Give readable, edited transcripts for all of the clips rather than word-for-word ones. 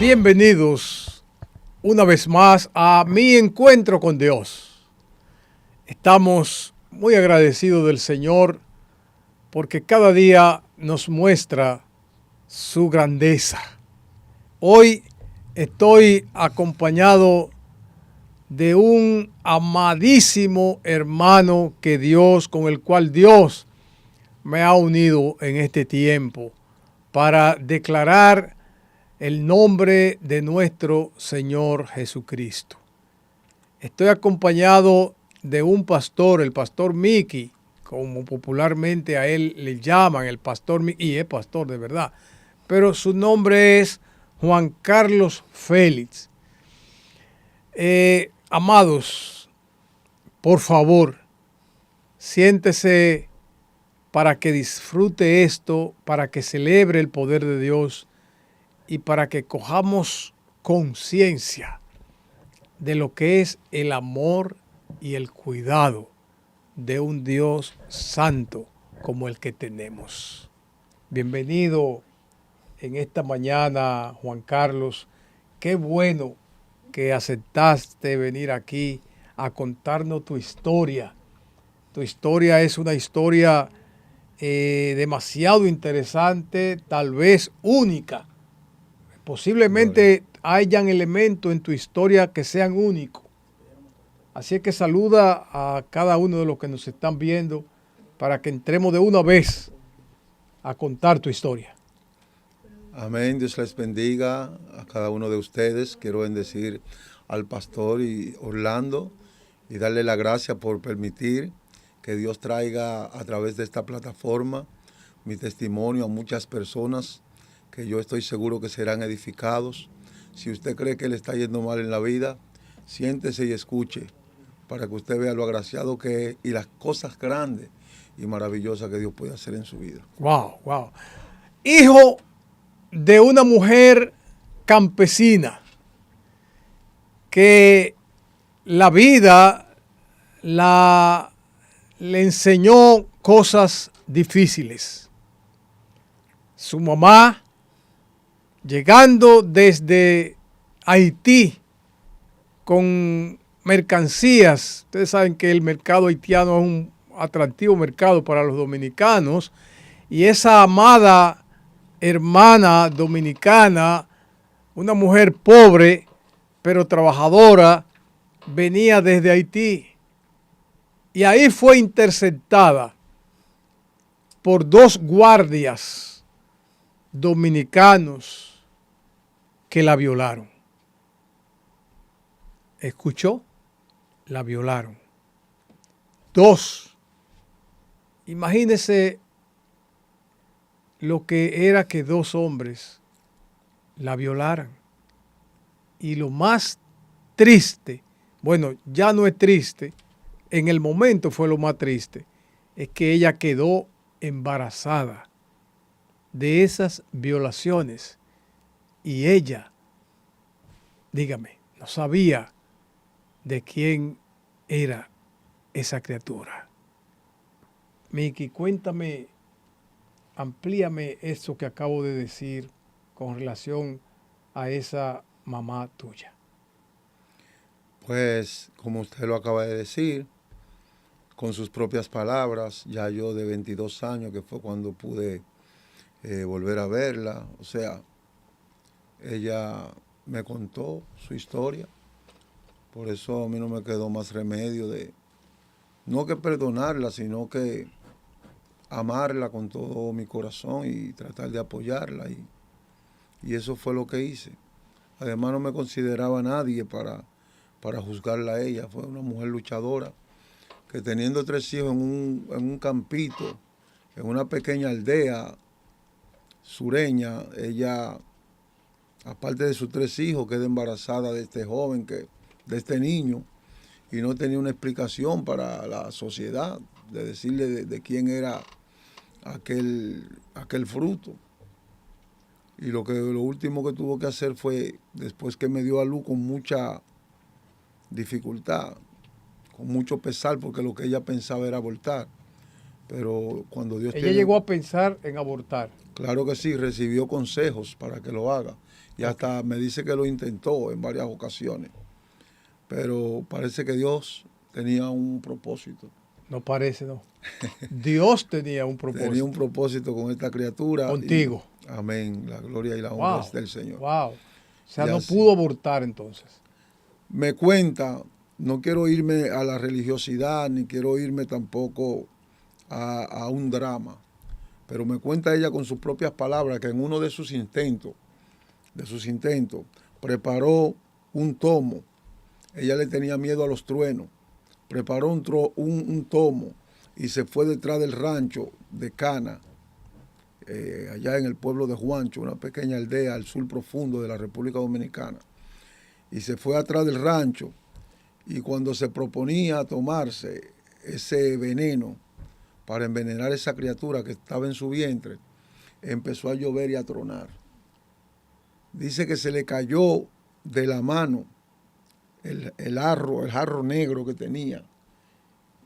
Bienvenidos una vez más a mi encuentro con Dios. Estamos muy agradecidos del Señor porque cada día nos muestra su grandeza. Hoy estoy acompañado de un amadísimo hermano con el cual Dios me ha unido en este tiempo para declarar el nombre de nuestro Señor Jesucristo. Estoy acompañado de un pastor, el pastor Mickey, como popularmente a él le llaman, el pastor Mickey, y es pastor de verdad, pero su nombre es Juan Carlos Félix. Amados, por favor, siéntese para que disfrute esto, para que celebre el poder de Dios y para que cojamos conciencia de lo que es el amor y el cuidado de un Dios santo como el que tenemos. Bienvenido en esta mañana, Juan Carlos. Qué bueno que aceptaste venir aquí a contarnos tu historia. Tu historia es una historia demasiado interesante, tal vez única. Posiblemente hayan elementos en tu historia que sean únicos. Así es que saluda a cada uno de los que nos están viendo para que entremos de una vez a contar tu historia. Amén. Dios les bendiga a cada uno de ustedes. Quiero bendecir al pastor y Orlando y darle la gracia por permitir que Dios traiga a través de esta plataforma mi testimonio a muchas personas que yo estoy seguro que serán edificados. Si usted cree que le está yendo mal en la vida, siéntese y escuche para que usted vea lo agraciado que es y las cosas grandes y maravillosas que Dios puede hacer en su vida. Wow, wow. Hijo de una mujer campesina que la vida le enseñó cosas difíciles. Su mamá, llegando desde Haití con mercancías, ustedes saben que el mercado haitiano es un atractivo mercado para los dominicanos, y esa amada hermana dominicana, una mujer pobre pero trabajadora, venía desde Haití y ahí fue interceptada por dos guardias dominicanos que la violaron. ¿Escuchó? La violaron. Dos. Imagínese lo que era que dos hombres la violaran. Y lo más triste, bueno, ya no es triste, en el momento fue lo más triste, es que ella quedó embarazada de esas violaciones y ella, dígame, no sabía de quién era esa criatura. Miki, cuéntame, amplíame eso que acabo de decir con relación a esa mamá tuya. Pues, como usted lo acaba de decir, con sus propias palabras, ya yo de 22 años, que fue cuando pude volver a verla, o sea, ella me contó su historia, por eso a mí no me quedó más remedio de, no que perdonarla, sino que amarla con todo mi corazón y tratar de apoyarla, y eso fue lo que hice. Además no me consideraba nadie para juzgarla a ella, fue una mujer luchadora, que teniendo 3 hijos en un campito, en una pequeña aldea sureña, ella, aparte de sus 3 hijos, queda embarazada de este joven, de este niño, y no tenía una explicación para la sociedad de decirle de quién era aquel fruto. Y lo último que tuvo que hacer fue, después que me dio a luz con mucha dificultad, con mucho pesar, porque lo que ella pensaba era abortar, Pero cuando Dios Ella llegó a pensar en abortar. Claro que sí, recibió consejos para que lo haga. Y hasta me dice que lo intentó en varias ocasiones. Pero parece que Dios tenía un propósito. No parece, no. Dios tenía un propósito. Tenía un propósito con esta criatura. Contigo. Y, amén. La gloria y la honra Wow. es del Señor. Wow. O sea, Y no así, pudo abortar entonces. me cuenta, no quiero irme a la religiosidad, ni quiero irme tampoco a un drama. Pero me cuenta ella con sus propias palabras que en uno de sus intentos, preparó un tomo. Ella le tenía miedo a los truenos. Preparó un tomo y se fue detrás del rancho de Cana, allá en el pueblo de Juancho, una pequeña aldea al sur profundo de la República Dominicana. Y se fue atrás del rancho y cuando se proponía tomarse ese veneno para envenenar a esa criatura que estaba en su vientre, empezó a llover y a tronar. Dice que se le cayó de la mano el jarro negro que tenía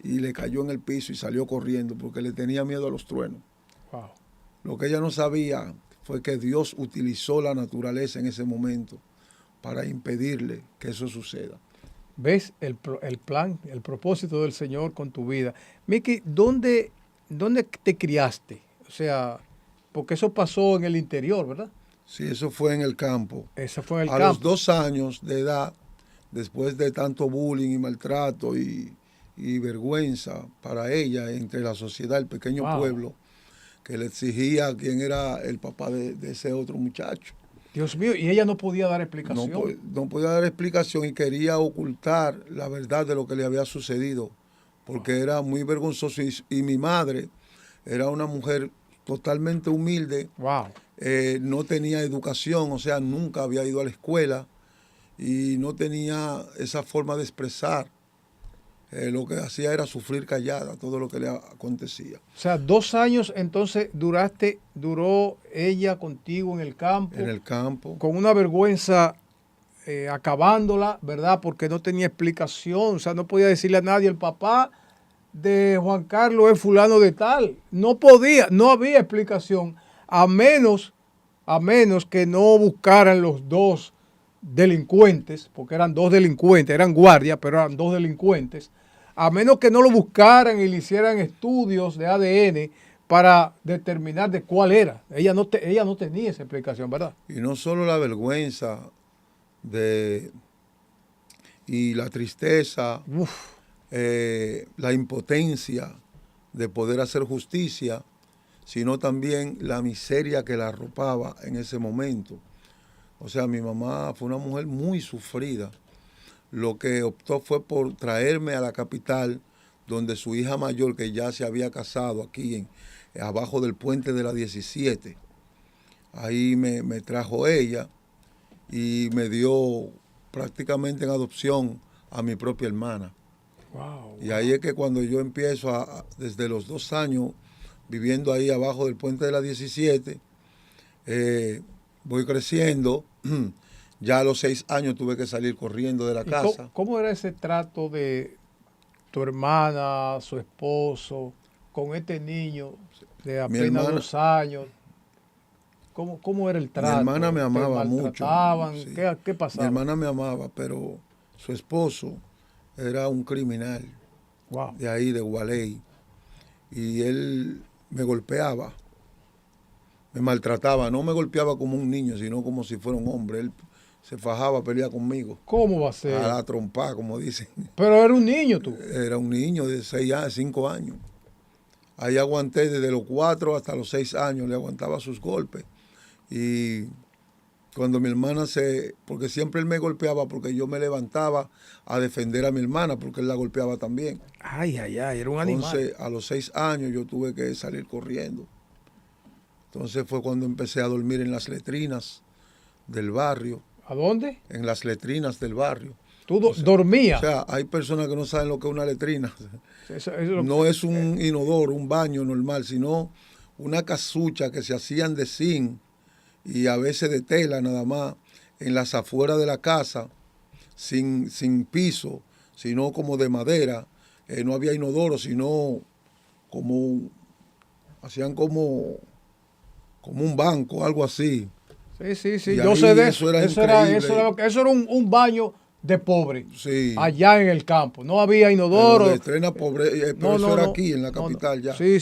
y le cayó en el piso y salió corriendo porque le tenía miedo a los truenos. Wow. Lo que ella no sabía fue que Dios utilizó la naturaleza en ese momento para impedirle que eso suceda. ¿Ves el plan, el propósito del Señor con tu vida? Miki, ¿dónde te criaste? O sea, porque eso pasó en el interior, ¿verdad? Sí, eso fue en el campo. Eso fue en el A campo. los 2 años de edad, después de tanto bullying y maltrato y vergüenza para ella entre la sociedad, el pequeño pueblo, que le exigía quién era el papá de ese otro muchacho. Dios mío, y ella no podía dar explicación. No podía dar explicación y quería ocultar la verdad de lo que le había sucedido, porque era muy vergonzoso. Y mi madre era una mujer totalmente humilde, no tenía educación, o sea, nunca había ido a la escuela y no tenía esa forma de expresar. Lo que hacía era sufrir callada todo lo que le acontecía. O sea, 2 años entonces duró ella contigo en el campo. En el campo. Con una vergüenza acabándola, ¿verdad? Porque no tenía explicación, o sea, no podía decirle a nadie, el papá de Juan Carlos es fulano de tal. No podía, no había explicación, a menos que no buscaran los 2 delincuentes, porque eran 2 delincuentes, eran guardias, pero eran 2 delincuentes, a menos que no lo buscaran y le hicieran estudios de ADN para determinar de cuál era. Ella no tenía esa explicación, ¿verdad? Y no solo la vergüenza y la tristeza, la impotencia de poder hacer justicia, sino también la miseria que la arropaba en ese momento. O sea, mi mamá fue una mujer muy sufrida. Lo que optó fue por traerme a la capital, donde su hija mayor, que ya se había casado aquí abajo del puente de la 17, ahí me trajo ella y me dio prácticamente en adopción a mi propia hermana. Wow. Y ahí es que cuando yo empiezo desde los 2 años, viviendo ahí abajo del puente de la 17, voy creciendo. Ya a los 6 años tuve que salir corriendo de la casa. ¿Cómo era ese trato de tu hermana, su esposo, con este niño de apenas 2 años? ¿Cómo era el trato? Mi hermana me amaba mucho. Sí. ¿Qué pasaba? Mi hermana me amaba, pero su esposo era un criminal. Wow. De ahí, de Gualey. Y él me golpeaba, me maltrataba. No me golpeaba como un niño, sino como si fuera un hombre. Él se fajaba a pelear conmigo. ¿Cómo va a ser? A la trompa, como dicen. Pero era un niño tú. Era un niño de 5 años. Ahí aguanté desde los 4 hasta los 6 años, le aguantaba sus golpes. Y cuando mi hermana porque siempre él me golpeaba porque yo me levantaba a defender a mi hermana porque él la golpeaba también. Ay, era un animal. Entonces, a los 6 años yo tuve que salir corriendo. Entonces fue cuando empecé a dormir en las letrinas del barrio. ¿A dónde? En las letrinas del barrio. ¿Tú dormías? O sea, hay personas que no saben lo que es una letrina. Eso no es un inodoro, un baño normal, sino una casucha que se hacían de zinc y a veces de tela nada más, en las afueras de la casa, sin piso, sino como de madera. No había inodoro, sino como, hacían como un banco, algo así. Sí, Y yo ahí sé de eso era eso era, increíble. eso era un baño de pobre, Sí, allá en el campo. No había pero de inodoro. Estrena Pobre, pero No, eso no, era no, aquí en la no, no. capital ya. Sí.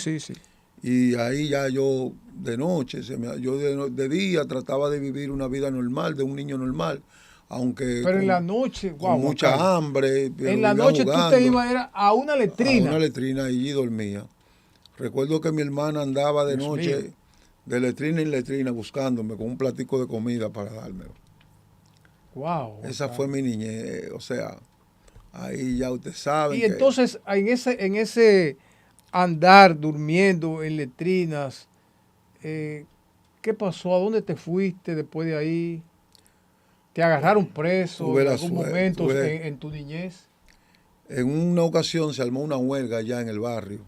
Y ahí ya yo de noche, yo de día trataba de vivir una vida normal, de un niño normal, aunque Pero en la noche, con wow, Juan Carlos, mucha hambre, pero en la vivía noche tú te jugando ibas era a una a una letrina. letrina y dormía. Recuerdo que mi hermana andaba de Dios mío, noche de letrina en letrina buscándome con un platico de comida para dármelo. wow, Juan Esa fue Carlos. mi niñez, o sea, ahí ya ustedes saben Y que entonces en ese andar durmiendo en letrinas, ¿qué pasó? ¿A dónde te fuiste después de ahí? ¿Te agarraron preso tuve en la algún suerte, momento en tu niñez? en una ocasión se armó una huelga allá en el barrio,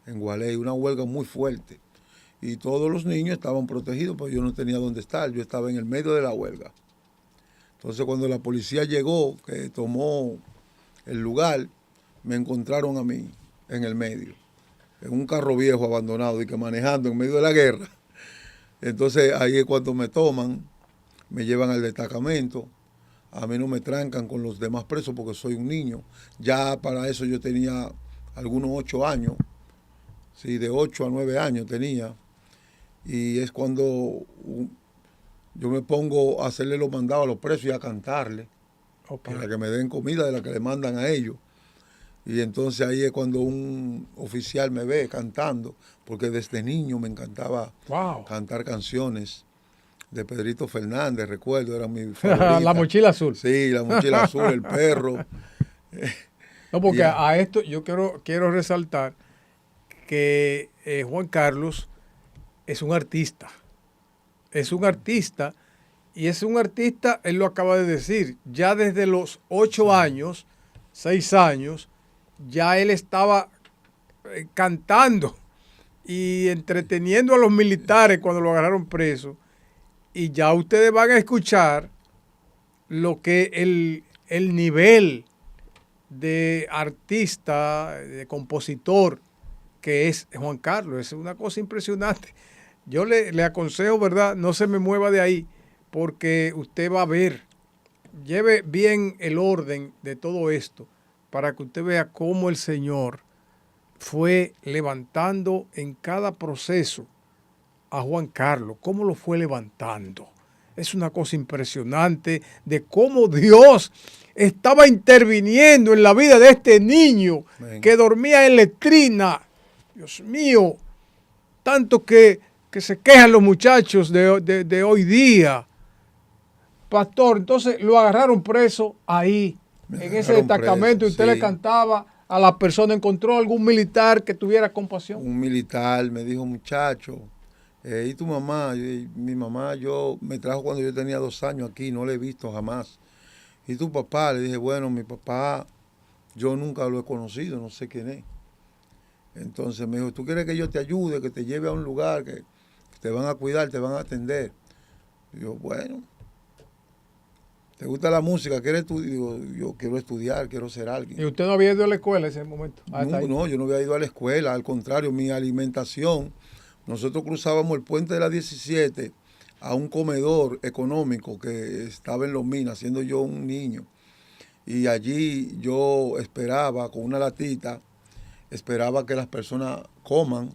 en Gualey, una huelga muy fuerte. Y todos los niños estaban protegidos, porque yo no tenía dónde estar, yo estaba en el medio de la huelga. Entonces cuando la policía llegó, que tomó el lugar, me encontraron a mí en el medio, en un carro viejo abandonado y que manejando en medio de la guerra. Entonces ahí es cuando me toman, me llevan al destacamento, a mí no me trancan con los demás presos porque soy un niño. Ya para eso yo tenía algunos 8 años, sí, de 8 a 9 años tenía. Y es cuando yo me pongo a hacerle los mandados a los presos y a cantarle Ok. para que me den comida de la que le mandan a ellos. Y entonces ahí es cuando un oficial me ve cantando, porque desde niño me encantaba Wow. cantar canciones de Pedrito Fernández, recuerdo, era mi La favorita. mochila azul. Sí, La Mochila Azul, El Perro. No, Y porque a esto yo quiero resaltar que Juan Carlos es un artista. Es un artista y es un artista, él lo acaba de decir, ya desde los 8 años, 6 años, ya él estaba cantando y entreteniendo a los militares cuando lo agarraron preso. Y ya ustedes van a escuchar lo que el nivel de artista, de compositor que es Juan Carlos. Es una cosa impresionante. Yo le aconsejo, ¿verdad? No se me mueva de ahí porque usted va a ver, lleve bien el orden de todo esto para que usted vea cómo el Señor fue levantando en cada proceso a Juan Carlos, cómo lo fue levantando. Es una cosa impresionante de cómo Dios estaba interviniendo en la vida de este niño que dormía en letrina. Dios mío, tanto que se quejan los muchachos de hoy día. Pastor, entonces lo agarraron preso ahí, en ese destacamento, preso, y usted le sí. cantaba a la persona, ¿encontró algún militar que tuviera compasión? Un militar me dijo, muchacho, ¿y tu mamá? Mi mamá me trajo cuando yo tenía 2 años aquí, no la he visto jamás. ¿Y tu papá? Le dije, bueno, mi papá, yo nunca lo he conocido, no sé quién es. Entonces me dijo, ¿tú quieres que yo te ayude, que te lleve a un lugar, que te van a cuidar, te van a atender? Y yo, bueno, ¿te gusta la música? ¿Quieres estudiar? Digo, yo quiero estudiar, quiero ser Y alguien. usted no había ido a la escuela en ese momento. No, yo no había ido a la escuela, al contrario, mi alimentación, nosotros cruzábamos el puente de la 17 a un comedor económico que estaba en Los Minas, siendo yo un niño. Y allí yo esperaba con una latita, esperaba que las personas coman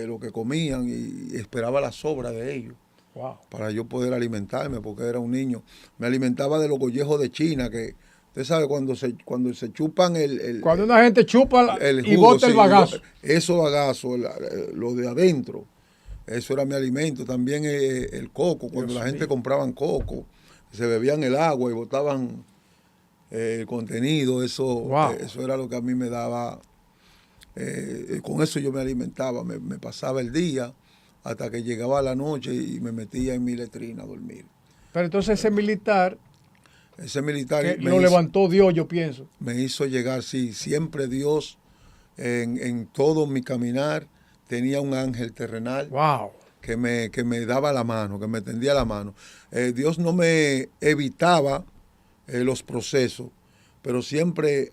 lo que comían y esperaba la sobra de ellos. Wow. Para yo poder alimentarme, porque era un niño. Me alimentaba de los gollejos de China, que usted sabe, cuando se chupan Cuando una gente chupa el y jugo, bota el sí, bagazo. esos bagazos, lo de adentro, eso era mi alimento. También el coco, cuando Dios la gente mío. compraban coco, se bebían el agua y botaban el contenido, Wow. eso era lo que a mí me daba, con eso yo me alimentaba, me pasaba el día hasta que llegaba la noche y me metía en mi letrina a dormir. Pero entonces ese militar Ese militar que lo levantó Dios, yo pienso. me hizo llegar, sí, siempre Dios en todo mi caminar tenía un ángel terrenal Wow. que me daba la mano, que me tendía la mano. Dios no me evitaba los procesos, pero siempre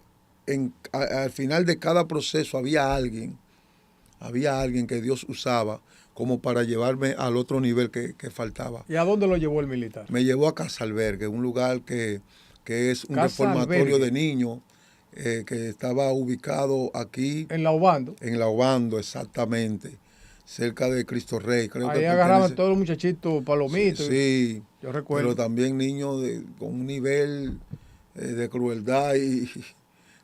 al final de cada proceso había alguien había alguien que Dios usaba como para llevarme al otro nivel que faltaba. ¿Y a dónde lo llevó el militar? Me llevó a Casa Albergue, un lugar que es un Casa reformatorio Albergue. de niños que estaba ubicado aquí. En La Obando. En La Obando, exactamente, cerca de Cristo Rey. Creo Ahí que agarraban todos los muchachitos palomitos. Sí, yo recuerdo. pero también niños con un nivel de crueldad y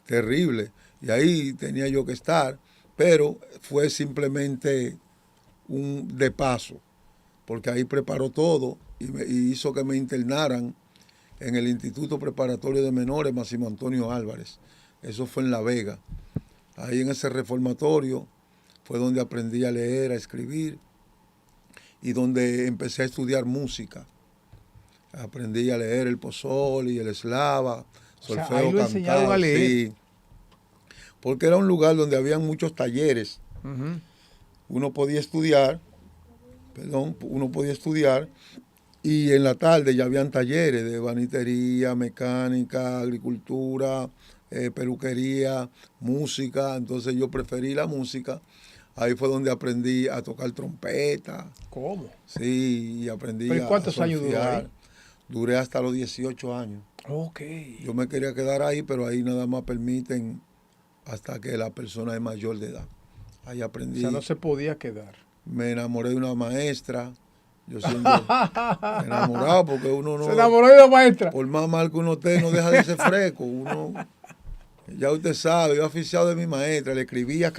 terrible. Y ahí tenía yo que estar, pero fue simplemente un de paso, porque ahí preparó todo y hizo que me internaran en el Instituto Preparatorio de Menores Máximo Antonio Álvarez. Eso fue en La Vega. Ahí en ese reformatorio fue donde aprendí a leer, a escribir y donde empecé a estudiar música. Aprendí a leer el pozol y el eslava, solfeo, ahí lo enseñaron a leer. Sí, porque era un lugar donde habían muchos talleres. Uno podía estudiar, y en la tarde ya habían talleres de banitería, mecánica, agricultura, peluquería, música. Entonces yo preferí la música. Ahí fue donde aprendí a tocar trompeta. ¿Cómo? Sí, y aprendí ¿Pero cuántos años duró ahí? Duré hasta los 18 años. Ok. Yo me quería quedar ahí, pero ahí nada más permiten hasta que la persona es mayor de edad. Ahí aprendí. O sea, no se podía quedar. Me enamoré de una maestra. Yo siendo enamorado porque uno no... Se enamoró de la maestra. Por más mal que uno esté, no deja de ser fresco. Ya usted sabe, yo aficionado de mi maestra, le escribía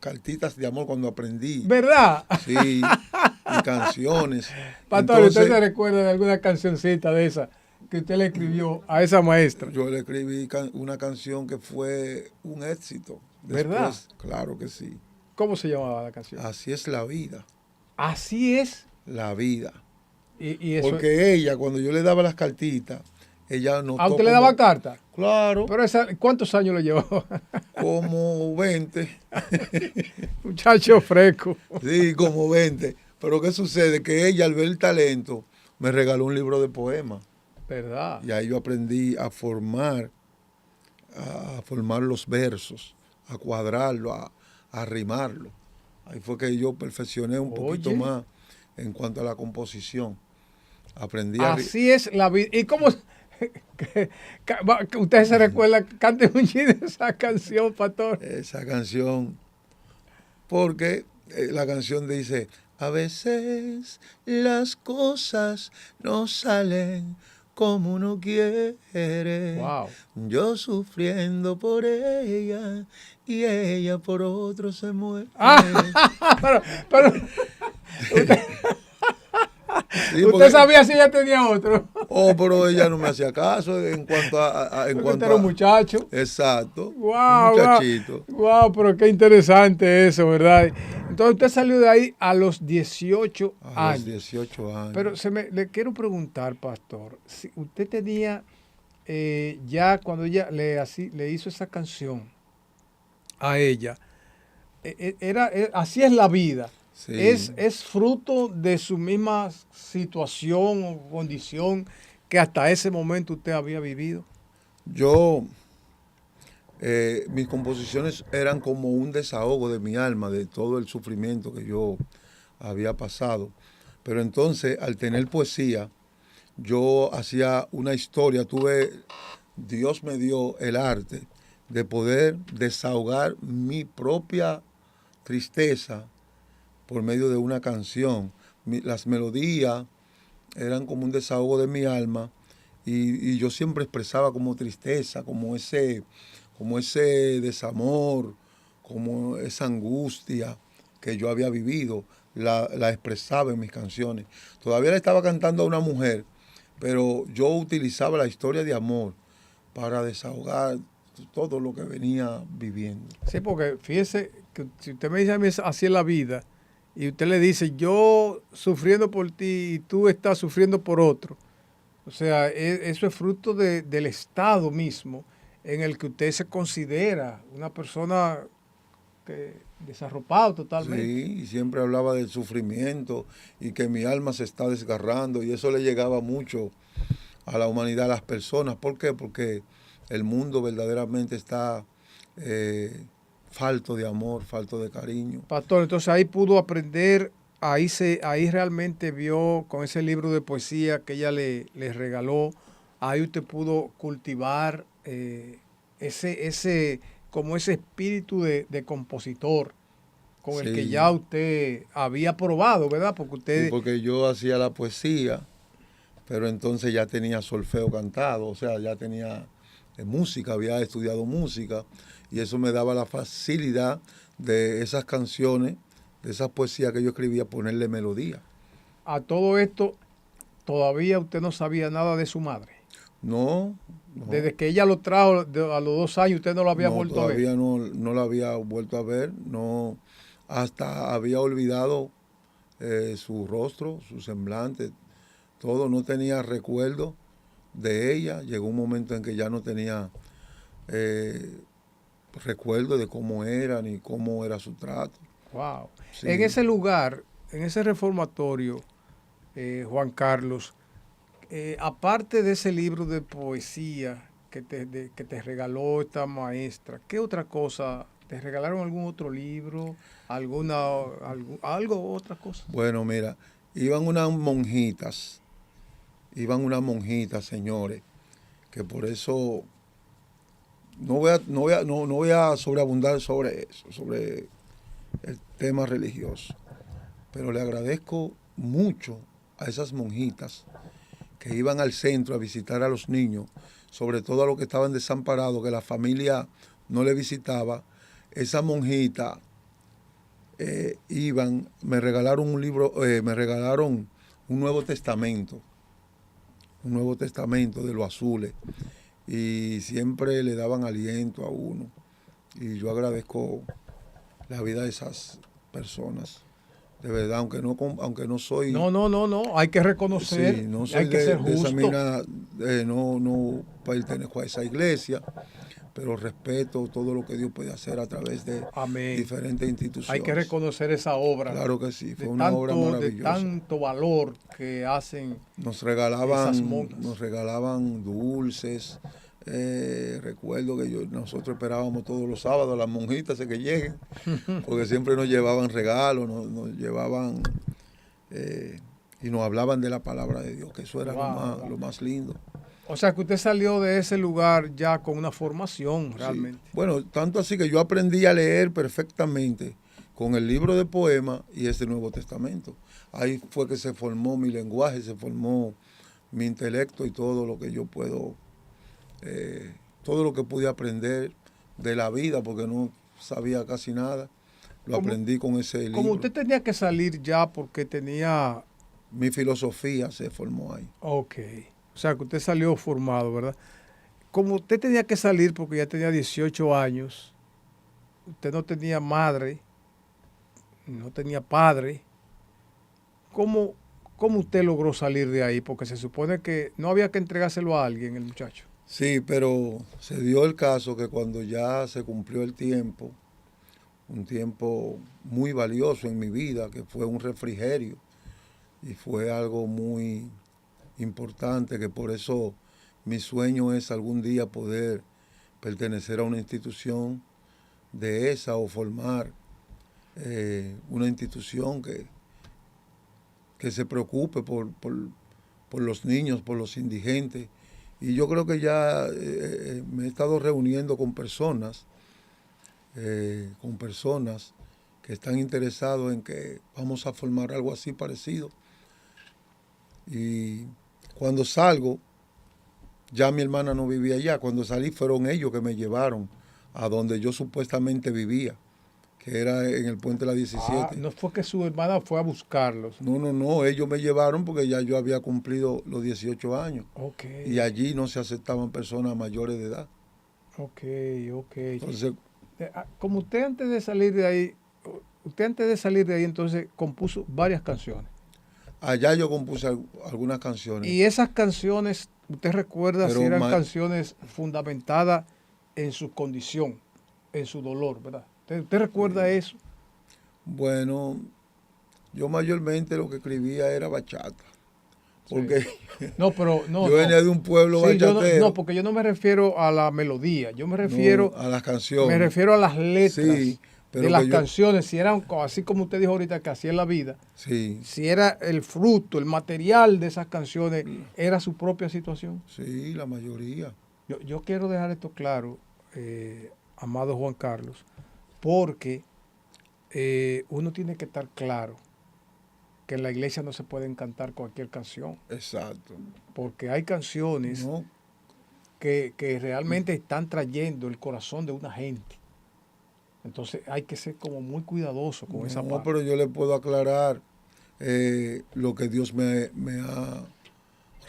cartitas de amor cuando aprendí. ¿Verdad? Sí, y canciones. Pastor, ¿usted se recuerda de alguna cancioncita de esa que usted le escribió a esa maestra? Yo le escribí una canción que fue un éxito. Después, ¿verdad? Claro que sí. ¿Cómo se llamaba la canción? Así es la vida. Así es La vida. Y eso... Porque ella, cuando yo le daba las cartitas, ella notó... ¿A usted le daba carta? Claro. Pero ¿cuántos años le llevaba? Como 20. Muchacho fresco. Sí, como 20. Pero ¿qué sucede? Que ella, al ver el talento, me regaló un libro de poemas. ¿Verdad? Y ahí yo aprendí a formar los versos, a cuadrarlo, a rimarlo. Ahí fue que yo perfeccioné un poquito más en cuanto a la composición. Aprendí Así es la vida. ¿Y cómo? ¿Usted se recuerda? Cante un chiste de esa canción, pastor. Esa canción, porque la canción dice, a veces las cosas no salen como uno quiere. Wow. Yo sufriendo por ella y ella por otro se muere. Pero sí, ¿usted sabía si ella tenía otro? Pero ella no me hacía caso en cuanto a era un muchacho. Exacto. Wow, un muchachito. Wow, pero qué interesante eso, ¿verdad? Entonces usted salió de ahí a los 18 años. A los 18 años. Pero le quiero preguntar, pastor, si usted tenía ya cuando ella le hizo esa canción a ella, así es la vida. Sí. Es fruto de su misma situación o condición que hasta ese momento usted había vivido. Mis composiciones eran como un desahogo de mi alma, de todo el sufrimiento que yo había pasado. Pero entonces, al tener poesía, yo hacía una historia. Dios me dio el arte de poder desahogar mi propia tristeza por medio de una canción. Las melodías eran como un desahogo de mi alma y yo siempre expresaba como tristeza, como ese desamor, como esa angustia que yo había vivido, la expresaba en mis canciones. Todavía le estaba cantando a una mujer, pero yo utilizaba la historia de amor para desahogar todo lo que venía viviendo. Sí, porque fíjese que si usted me dice a mí así es la vida, y usted le dice, yo sufriendo por ti y tú estás sufriendo por otro. O sea, eso es fruto del estado mismo en el que usted se considera una persona desarropado totalmente. Sí, y siempre hablaba del sufrimiento y que mi alma se está desgarrando y eso le llegaba mucho a la humanidad, a las personas. ¿Por qué? Porque el mundo verdaderamente está falto de amor, falto de cariño. Pastor, entonces ahí pudo aprender, ahí realmente vio con ese libro de poesía que ella le regaló, ahí usted pudo cultivar como ese espíritu de compositor con el que ya Sí, usted había probado, ¿verdad? Porque sí, usted, porque yo hacía la poesía, pero entonces ya tenía solfeo cantado, o sea, ya tenía música, había estudiado música, y eso me daba la facilidad de esas canciones, de esas poesías que yo escribía, ponerle melodía. a todo esto, todavía usted no sabía nada de su madre. No, no, Desde que ella lo trajo a los 2 años, usted no lo había no, vuelto a ver. todavía no la había vuelto a ver, no, hasta había olvidado su rostro, su semblante, todo, no tenía recuerdo de ella. Llegó un momento en que ya no tenía eh, recuerdo de cómo era ni cómo era su trato. Wow. En Sí, ese lugar, en ese reformatorio, Juan Carlos, aparte de ese libro de poesía que te regaló esta maestra, ¿qué otra cosa? ¿Te regalaron algún otro libro? ¿Algo, otra cosa? bueno, mira, iban unas monjitas, señores, que por eso no voy a sobreabundar sobre eso, sobre el tema religioso, pero le agradezco mucho a esas monjitas que iban al centro a visitar a los niños, sobre todo a los que estaban desamparados, que la familia no le visitaba. Esas monjitas me regalaron un libro, me regalaron un Nuevo Testamento de los azules, y siempre le daban aliento a uno. Y yo agradezco la vida de esas personas, de verdad, aunque no soy. No, no, no, no. Hay que reconocer, Sí, no hay soy que ser de esa justo. mina, no pertenezco a esa iglesia, pero respeto todo lo que Dios puede hacer a través de Amén. diferentes Hay que instituciones. reconocer esa obra Claro que sí, fue una obra de maravillosa. tanto valor que hacen Nos esas regalaban, monjas. nos regalaban dulces. Recuerdo que nosotros esperábamos todos los sábados las monjitas a que lleguen, porque siempre nos llevaban regalos, nos llevaban eh, y nos hablaban de la palabra de Dios, que eso era Wow, wow. lo más lindo. O sea que usted salió de ese lugar ya con una formación Sí. realmente. Bueno, tanto así que yo aprendí a leer perfectamente con el libro de poemas y ese Nuevo Testamento. Ahí fue que se formó mi lenguaje, se formó mi intelecto y todo lo que yo puedo, todo lo que pude aprender de la vida, porque no sabía casi nada, lo Como, aprendí con ese como libro. usted tenía que salir ya porque tenía... Mi filosofía se formó ahí. Ok. O sea que usted salió formado, ¿verdad? Como usted tenía que salir porque ya tenía 18 años, usted no tenía madre, no tenía padre, ¿cómo, cómo usted logró salir de ahí? Porque se supone que no había que entregárselo a alguien, el muchacho. Sí, pero se dio el caso que cuando ya se cumplió el tiempo, un tiempo muy valioso en mi vida, que fue un refrigerio, y fue algo muy importante, que por eso mi sueño es algún día poder pertenecer a una institución de esa o formar una institución que se preocupe por los niños, por los indigentes. Y yo creo que ya me he estado reuniendo con personas que están interesados en que vamos a formar algo así parecido. Y cuando salgo, ya mi hermana no vivía allá. Cuando salí fueron ellos que me llevaron a donde yo supuestamente vivía, que era en el puente de la Ah, 17. no fue que su hermana fue a buscarlos. No, ellos me llevaron porque ya yo había cumplido los 18 años. Ok, Y allí no se aceptaban personas mayores de edad. ok, ok. Entonces, Como usted antes de salir de ahí, usted antes de salir de ahí entonces compuso varias canciones. allá yo compuse algunas canciones, Y esas canciones, usted recuerda si pero eran canciones fundamentadas en su condición, en su dolor, ¿verdad? ¿Usted recuerda eso? bueno, yo mayormente lo que escribía era bachata, porque no, pero no. yo venía de un pueblo sí, bachatero. No, porque yo no me refiero a la melodía, yo me refiero a las canciones. Me refiero a las letras Sí, pero de las canciones, si eran así como usted dijo ahorita que así es la vida. Sí. Si era el fruto, el material de esas canciones, era su propia situación. Sí, la mayoría. Yo quiero dejar esto claro, amado Juan Carlos, porque uno tiene que estar claro que en la iglesia no se puede cantar cualquier canción. Exacto. Porque hay canciones que realmente están trayendo el corazón de una gente. Entonces hay que ser como muy cuidadoso con esa parte. No, pero yo le puedo aclarar lo que Dios me ha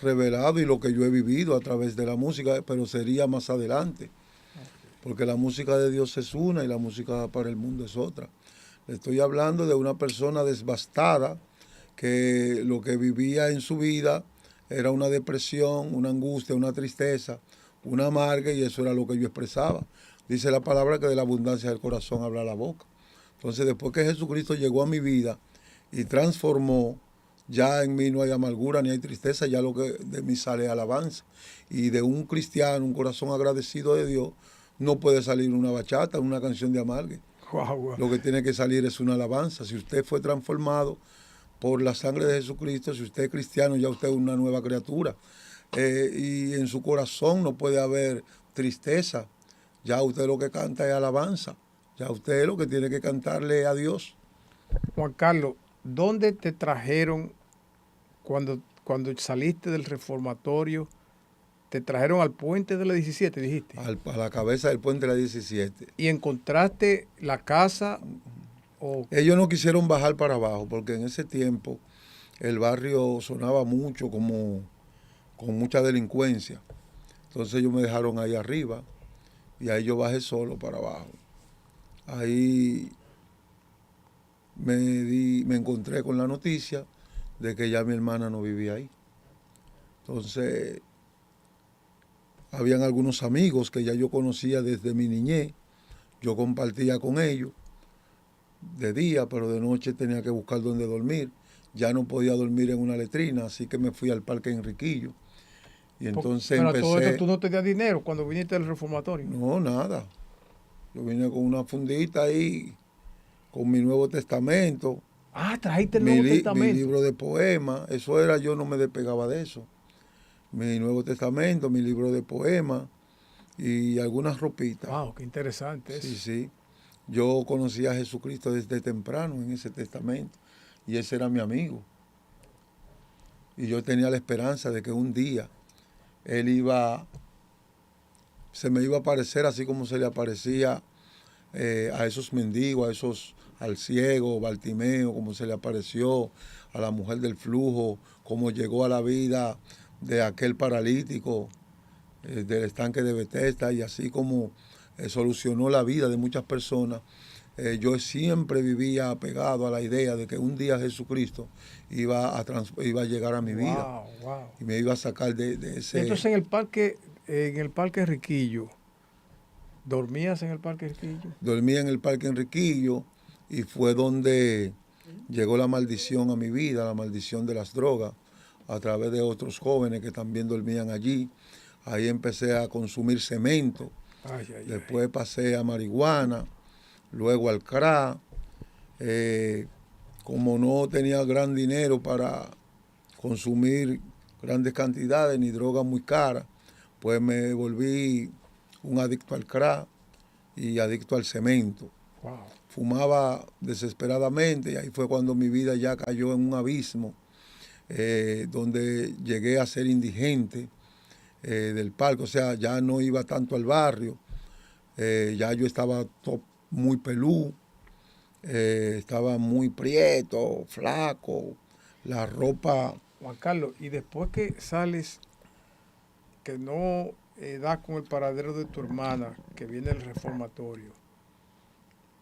revelado y lo que yo he vivido a través de la música, pero sería más adelante. Porque la música de Dios es una y la música para el mundo es otra. Le estoy hablando de una persona devastada que lo que vivía en su vida era una depresión, una angustia, una tristeza, una amarga, y eso era lo que yo expresaba. Dice la palabra que de la abundancia del corazón habla la boca. Entonces, después que Jesucristo llegó a mi vida y transformó, ya en mí no hay amargura ni hay tristeza, ya lo que de mí sale alabanza. Y de un cristiano, un corazón agradecido de Dios, no puede salir una bachata, una canción de amargue. Wow. Lo que tiene que salir es una alabanza. Si usted fue transformado por la sangre de Jesucristo, si usted es cristiano, ya usted es una nueva criatura. Y en su corazón no puede haber tristeza. Ya usted lo que canta es alabanza. Ya usted lo que tiene que cantarle a Dios. Juan Carlos, ¿dónde te trajeron cuando saliste del reformatorio? Te trajeron al puente de la 17, dijiste. A la cabeza del puente de la 17. ¿Y encontraste la casa? Ellos no quisieron bajar para abajo porque en ese tiempo el barrio sonaba mucho como con mucha delincuencia. Entonces ellos me dejaron ahí arriba y ahí yo bajé solo para abajo. Ahí me encontré con la noticia de que ya mi hermana no vivía ahí. Entonces, habían algunos amigos que ya yo conocía desde mi niñez. Yo compartía con ellos de día, pero de noche tenía que buscar dónde dormir. Ya no podía dormir en una letrina, así que me fui al Parque Enriquillo. Y entonces pero empecé... todo esto tú no tenías dinero cuando viniste del reformatorio. No, nada. Yo vine con una fundita ahí, con mi Nuevo Testamento. Ah, trajiste el Nuevo Testamento. Mi libro de poemas, eso era, yo no me despegaba de eso. Mi Nuevo Testamento, mi libro de poemas y algunas ropitas. Wow, qué interesante eso. Sí, sí. Yo conocí a Jesucristo desde temprano en ese testamento y ese era mi amigo. Y yo tenía la esperanza de que un día él se me iba a aparecer así como se le aparecía a esos mendigos, al ciego, Bartimeo, como se le apareció, a la mujer del flujo, como llegó a la vida de aquel paralítico del estanque de Betesda, y así como solucionó la vida de muchas personas. Yo siempre vivía apegado a la idea de que un día Jesucristo iba a llegar a mi vida y me iba a sacar de ese... Entonces en el parque Enriquillo, ¿dormías en el Parque Enriquillo? Dormía en el Parque Enriquillo y fue donde llegó la maldición a mi vida, la maldición de las drogas, a través de otros jóvenes que también dormían allí. Ahí empecé a consumir cemento, después pasé a marihuana, luego al crack. Como no tenía gran dinero para consumir grandes cantidades ni drogas muy caras, pues me volví un adicto al crack y adicto al cemento. Wow. Fumaba desesperadamente y ahí fue cuando mi vida ya cayó en un abismo, donde llegué a ser indigente del parque, o sea, ya no iba tanto al barrio, ya yo estaba muy pelú, estaba muy prieto, flaco, la ropa... Juan Carlos, y después que sales, que no das con el paradero de tu hermana, que viene el reformatorio,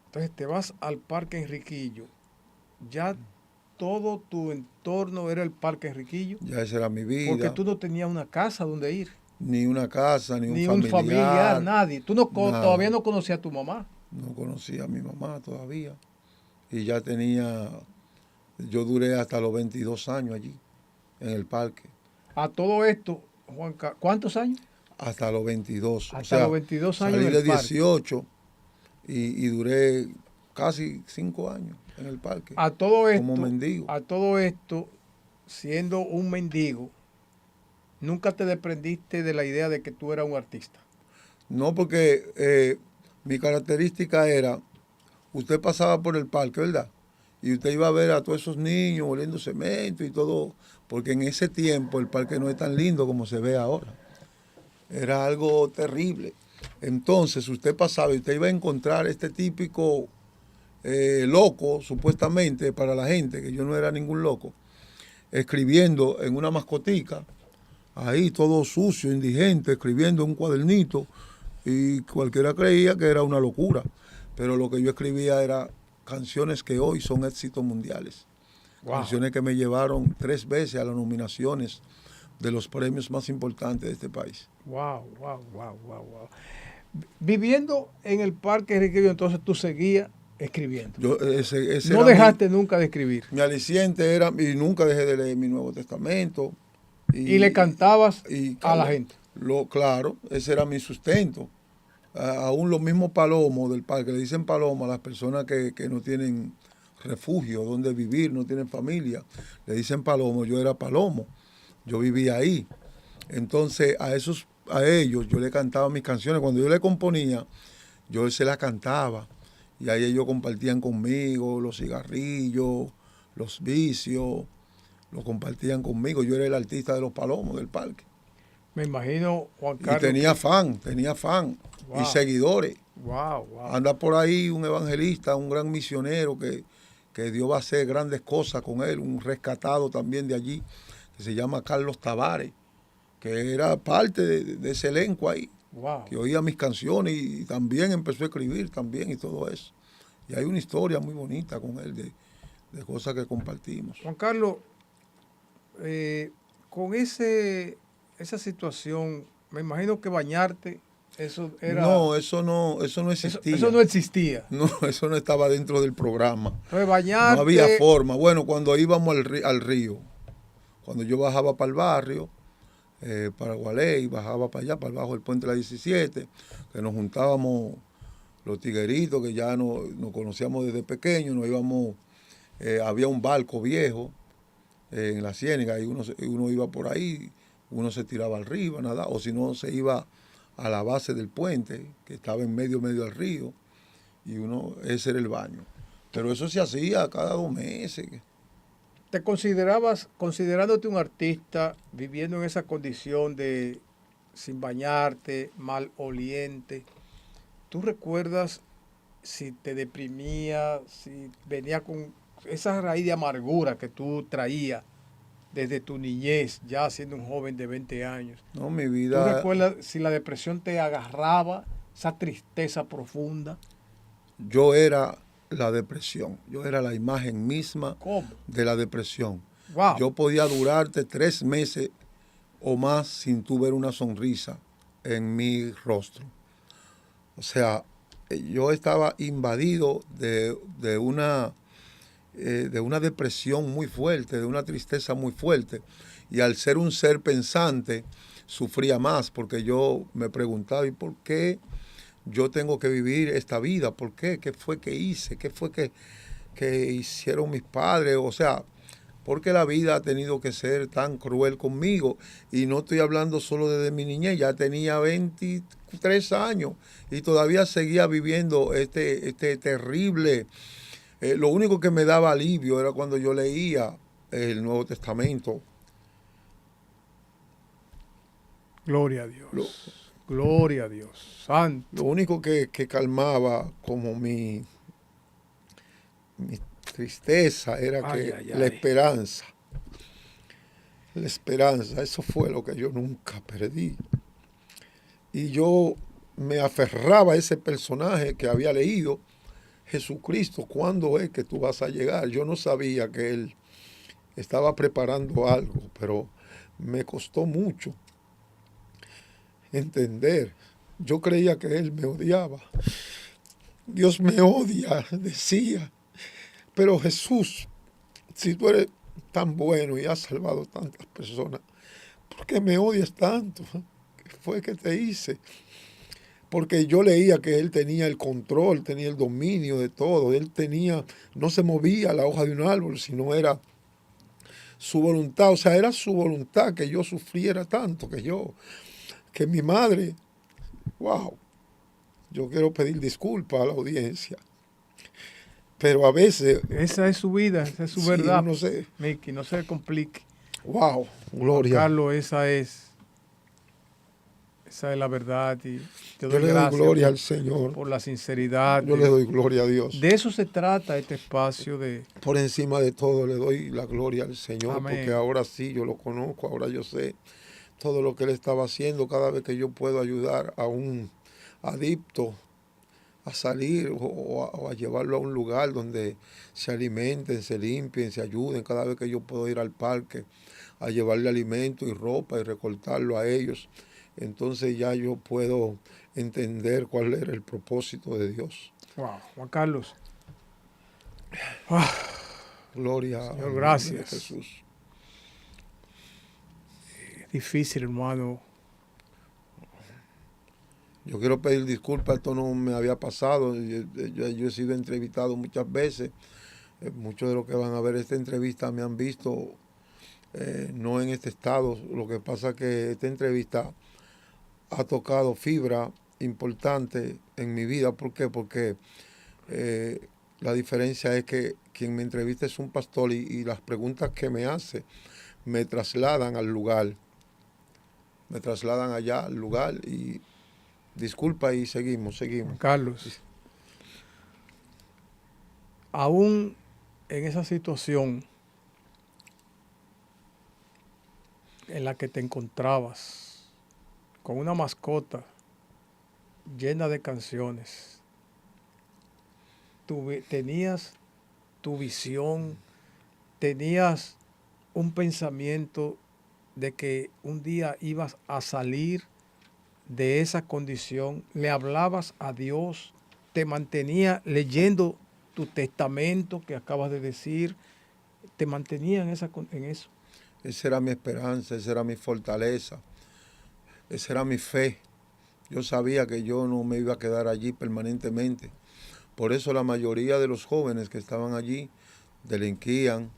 entonces te vas al Parque Enriquillo, ya todo tu entorno era el Parque Enriquillo. Ya esa era mi vida. Porque tú no tenías una casa donde ir. Ni una casa, ni un familiar, nadie. Tú no, nada. Todavía no conocías a tu mamá. No conocía a mi mamá todavía. Y ya yo duré hasta los 22 años allí, en el parque. A todo esto, ¿cuántos años? Hasta los 22. Hasta los 22 años salí en de el parque. 18 y duré casi 5 años en el parque. A todo esto, como mendigo. A todo esto, siendo un mendigo, ¿nunca te desprendiste de la idea de que tú eras un artista? No, porque mi característica era, usted pasaba por el parque, ¿verdad? Y usted iba a ver a todos esos niños oliendo cemento y todo, porque en ese tiempo el parque no es tan lindo como se ve ahora. Era algo terrible. Entonces usted pasaba y usted iba a encontrar este típico loco, supuestamente para la gente, que yo no era ningún loco, escribiendo en una mascotica, ahí todo sucio, indigente, escribiendo en un cuadernito, y cualquiera creía que era una locura. Pero lo que yo escribía era canciones que hoy son éxitos mundiales. Wow. Canciones que me llevaron 3 veces a las nominaciones de los premios más importantes de este país. Wow. Viviendo en el Parque Enriquillo, entonces tú seguías escribiendo. Ese no dejaste nunca de escribir. Mi aliciente era, y nunca dejé de leer mi Nuevo Testamento. Y le cantabas a la gente. Claro, ese era mi sustento. Aún los mismos palomos del parque, le dicen palomo a las personas que no tienen refugio, donde vivir, no tienen familia. Le dicen palomo, yo era palomo, yo vivía ahí. Entonces a ellos yo le cantaba mis canciones. Cuando yo le componía, yo se las cantaba. Y ahí ellos compartían conmigo los cigarrillos, los vicios, lo compartían conmigo. Yo era el artista de los palomos del parque. Me imagino, Juan Carlos. Y tenía fan. Wow. Y seguidores. Wow. Anda por ahí un evangelista, un gran misionero que Dios va a hacer grandes cosas con él, un rescatado también de allí, que se llama Carlos Tavares, que era parte de ese elenco ahí, que oía mis canciones y también empezó a escribir también y todo eso. Y hay una historia muy bonita con él de cosas que compartimos. Juan Carlos, con esa situación, me imagino que bañarte, eso era... No, eso no existía. Eso no existía. No, eso no estaba dentro del programa. Entonces, bañarte... No había forma. Bueno, cuando íbamos al río, cuando yo bajaba para el barrio, para Gualey, bajaba para allá, para el bajo del puente de la 17, que nos juntábamos los tigueritos, que ya nos conocíamos desde pequeños, nos íbamos, había un barco viejo en la Ciénaga, y uno iba por ahí, uno se tiraba al río, nada, o si no se iba a la base del puente, que estaba en medio del río, y ese era el baño. Pero eso se hacía cada 2 meses. ¿Te considerándote un artista, viviendo en esa condición de sin bañarte, maloliente, tú recuerdas si te deprimía, si venía con esa raíz de amargura que tú traías desde tu niñez, ya siendo un joven de 20 años? No, mi vida... ¿Tú recuerdas si la depresión te agarraba, esa tristeza profunda? Yo era la depresión, yo era la imagen misma. ¿Cómo? De la depresión. Wow. Yo podía durarte 3 meses o más sin tú ver una sonrisa en mi rostro. O sea, yo estaba invadido de una depresión muy fuerte, de una tristeza muy fuerte. Y al ser un ser pensante, sufría más, porque yo me preguntaba, ¿y por qué yo tengo que vivir esta vida? ¿Por qué? ¿Qué fue que hice? ¿Qué fue que hicieron mis padres? O sea, ¿por qué la vida ha tenido que ser tan cruel conmigo? Y no estoy hablando solo desde mi niñez, ya tenía 23 años y todavía seguía viviendo este terrible... lo único que me daba alivio era cuando yo leía el Nuevo Testamento. Gloria a Dios. Gloria a Dios. Santo. Lo único que calmaba como mi tristeza era la esperanza. La esperanza, eso fue lo que yo nunca perdí. Y yo me aferraba a ese personaje que había leído, Jesucristo, ¿cuándo es que tú vas a llegar? Yo no sabía que él estaba preparando algo, pero me costó mucho entender. Yo creía que él me odiaba. Dios me odia, decía. Pero Jesús, si tú eres tan bueno y has salvado tantas personas. ¿Por qué me odias tanto? ¿Qué fue que te hice? Porque yo leía que él tenía el control, tenía el dominio de todo. Él tenía, no se movía la hoja de un árbol, sino era su voluntad. O sea, era su voluntad que yo sufriera tanto, que mi madre, wow, yo quiero pedir disculpas a la audiencia. Pero a veces, Esa es su vida, esa es su sí, verdad, uno se, Mickey, no se complique. wow, Juan gloria. Carlos, esa es la verdad y te Yo doy le doy gracias gloria al Señor. por la sinceridad. Yo le doy gloria a Dios. De eso se trata este espacio de... Por encima de todo le doy la gloria al Señor, porque Amén. ahora sí yo lo conozco, ahora yo sé todo lo que Él estaba haciendo. Cada vez que yo puedo ayudar a un adicto a salir o a llevarlo a un lugar donde se alimenten, se limpien, se ayuden, cada vez que yo puedo ir al parque a llevarle alimento y ropa y recortarlo a ellos, entonces ya yo puedo entender cuál era el propósito de Dios. Wow, Juan Carlos. Gloria Señor, al nombre de gracias. Jesús. Es difícil, hermano. Yo quiero pedir disculpas, esto no me había pasado. Yo he sido entrevistado muchas veces. Muchos de los que van a ver esta entrevista me han visto no en este estado. Lo que pasa es que esta entrevista ha tocado fibra importante en mi vida. ¿Por qué? Porque la diferencia es que quien me entrevista es un pastor y las preguntas que me hace me trasladan al lugar. Me trasladan allá al lugar y disculpa y seguimos. Juan Carlos. Aún en esa situación en la que te encontrabas con una mascota llena de canciones, tenías tu visión, tenías un pensamiento de que un día ibas a salir de esa condición, le hablabas a Dios, te mantenía leyendo tu testamento que acabas de decir, te mantenía en eso. Esa era mi esperanza, esa era mi fortaleza, esa era mi fe. Yo sabía que yo no me iba a quedar allí permanentemente. Por eso la mayoría de los jóvenes que estaban allí delinquían,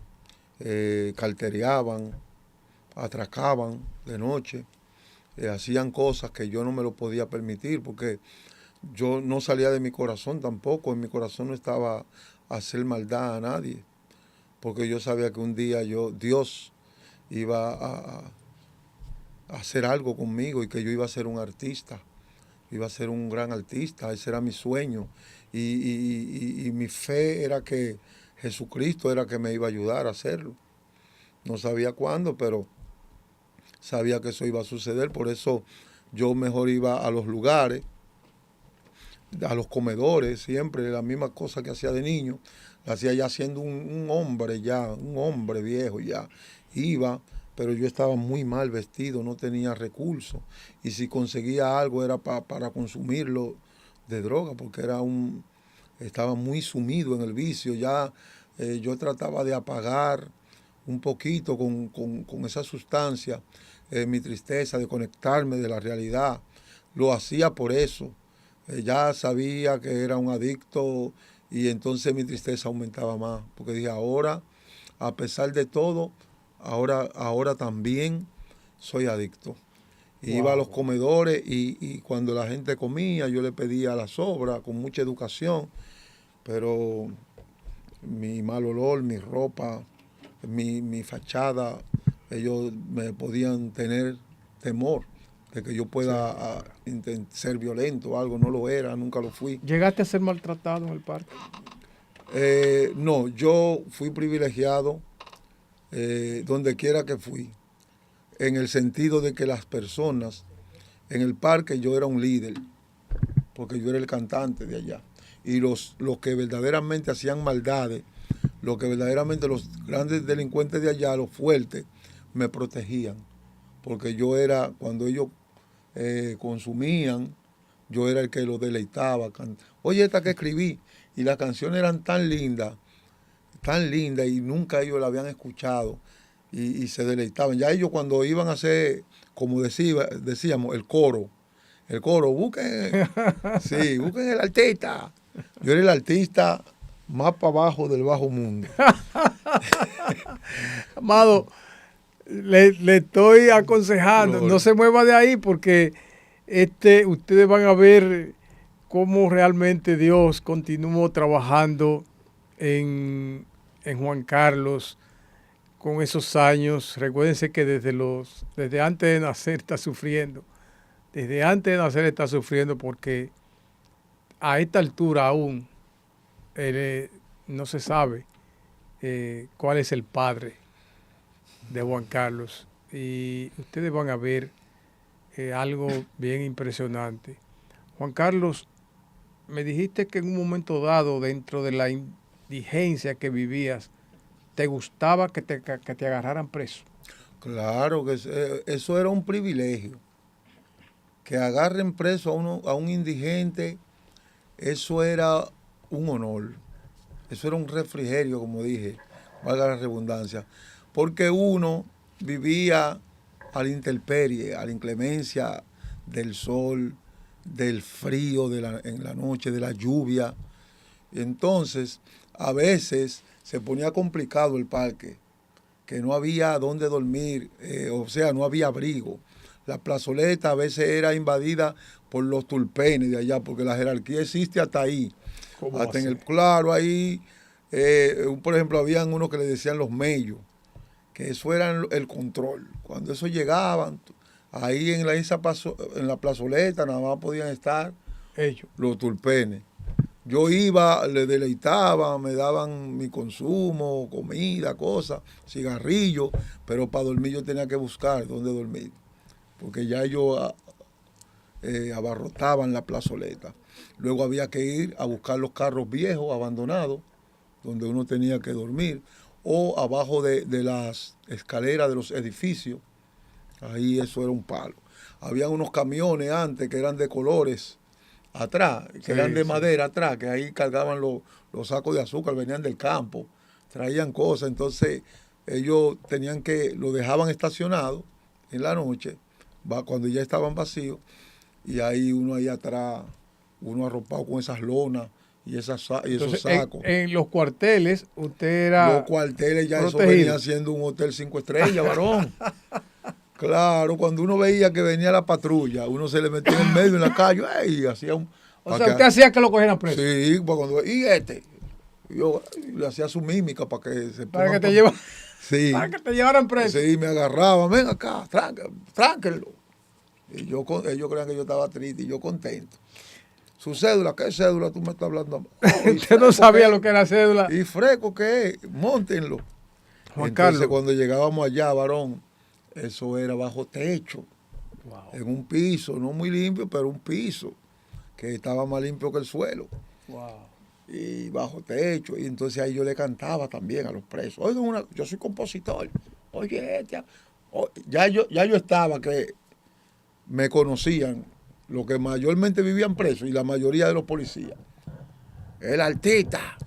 cartereaban, atracaban de noche, hacían cosas que yo no me lo podía permitir porque yo no salía de mi corazón tampoco. En mi corazón no estaba hacer maldad a nadie, porque yo sabía que un día Dios iba a hacer algo conmigo y que yo iba a ser un artista, iba a ser un gran artista. Ese era mi sueño y mi fe era que Jesucristo era que me iba a ayudar a hacerlo. No sabía cuándo, pero sabía que eso iba a suceder. Por eso yo mejor iba a los lugares, a los comedores, siempre la misma cosa que hacía de niño, la hacía ya siendo un hombre ya, un hombre viejo ya. Iba, pero yo estaba muy mal vestido, no tenía recursos. Y si conseguía algo era para consumirlo de droga, porque estaba muy sumido en el vicio. Ya yo trataba de apagar un poquito con esa sustancia mi tristeza, de conectarme de la realidad. Lo hacía por eso. Ya sabía que era un adicto y entonces mi tristeza aumentaba más, porque dije, ahora, a pesar de todo, ahora también soy adicto. Wow. Iba a los comedores y cuando la gente comía, yo le pedía la sobra con mucha educación, pero mi mal olor, mi ropa, mi fachada, ellos me podían tener temor de que yo pueda ser violento o algo. No lo era, nunca lo fui. ¿Llegaste a ser maltratado en el parque? No, yo fui privilegiado donde quiera que fui, en el sentido de que las personas, en el parque yo era un líder, porque yo era el cantante de allá, y los que verdaderamente hacían maldades, los que verdaderamente los grandes delincuentes de allá, los fuertes, me protegían, porque yo era, cuando ellos consumían, yo era el que los deleitaba. Oye, esta que escribí, y las canciones eran tan lindas, tan linda y nunca ellos la habían escuchado y se deleitaban. Ya ellos cuando iban a hacer, como decíamos, el coro, busquen, sí, busquen el artista. Yo era el artista más para abajo del bajo mundo. Amado, le estoy aconsejando, Gloria. no se mueva de ahí porque ustedes van a ver cómo realmente Dios continuó trabajando en Juan Carlos con esos años. Recuérdense que desde antes de nacer está sufriendo. Desde antes de nacer está sufriendo porque a esta altura aún no se sabe cuál es el padre de Juan Carlos. Y ustedes van a ver algo bien impresionante. Juan Carlos, me dijiste que en un momento dado, dentro de la indigencia que vivías, te gustaba que te agarraran preso. Claro que eso era un privilegio. Que agarren preso a un indigente, eso era un honor. Eso era un refrigerio, como dije, valga la redundancia. Porque uno vivía a la intemperie, a la inclemencia del sol, del frío en la noche, de la lluvia. Y entonces, a veces se ponía complicado el parque, que no había dónde dormir, o sea, no había abrigo. La plazoleta a veces era invadida por los tulpenes de allá, porque la jerarquía existe hasta ahí. Hasta en el claro, ahí, por ejemplo, habían unos que le decían los mellos, que eso era el control. Cuando eso llegaban, ahí en la plazoleta nada más podían estar Ellos. los tulpenes. Yo iba, le deleitaba, me daban mi consumo, comida, cosas, cigarrillos, pero para dormir yo tenía que buscar dónde dormir, porque ya ellos abarrotaban la plazoleta. Luego había que ir a buscar los carros viejos, abandonados, donde uno tenía que dormir, o abajo de las escaleras de los edificios. Ahí eso era un palo. Habían unos camiones antes que eran de colores atrás, que eran de madera atrás, que ahí cargaban los sacos de azúcar, venían del campo, traían cosas. Entonces ellos lo dejaban estacionado en la noche, cuando ya estaban vacíos, y ahí uno ahí atrás, uno arropado con esas lonas y esos sacos. En los cuarteles, usted era Los cuarteles ya protegido. Eso venía siendo un hotel 5 estrellas, varón. Claro, cuando uno veía que venía la patrulla, uno se le metía en el medio en la calle, y hacía un... O sea, usted hacía que lo cogieran preso. Sí, y yo le hacía su mímica para que se para que te llevaran. Sí. Para que te llevaran preso. Sí, me agarraba, ven acá, tránquenlo. Y ellos creían que yo estaba triste y yo contento. Su cédula, ¿qué cédula tú me estás hablando? Usted no sabía lo que era cédula. Y fresco que es, móntenlo. Juan Entonces Carlos. cuando llegábamos allá, varón, eso era bajo techo, en un piso, no muy limpio, pero un piso, que estaba más limpio que el suelo. Y bajo techo, y entonces ahí yo le cantaba también a los presos. Oigan, yo soy compositor. Oye, ya yo estaba que me conocían los que mayormente vivían presos y la mayoría de los policías. El artista.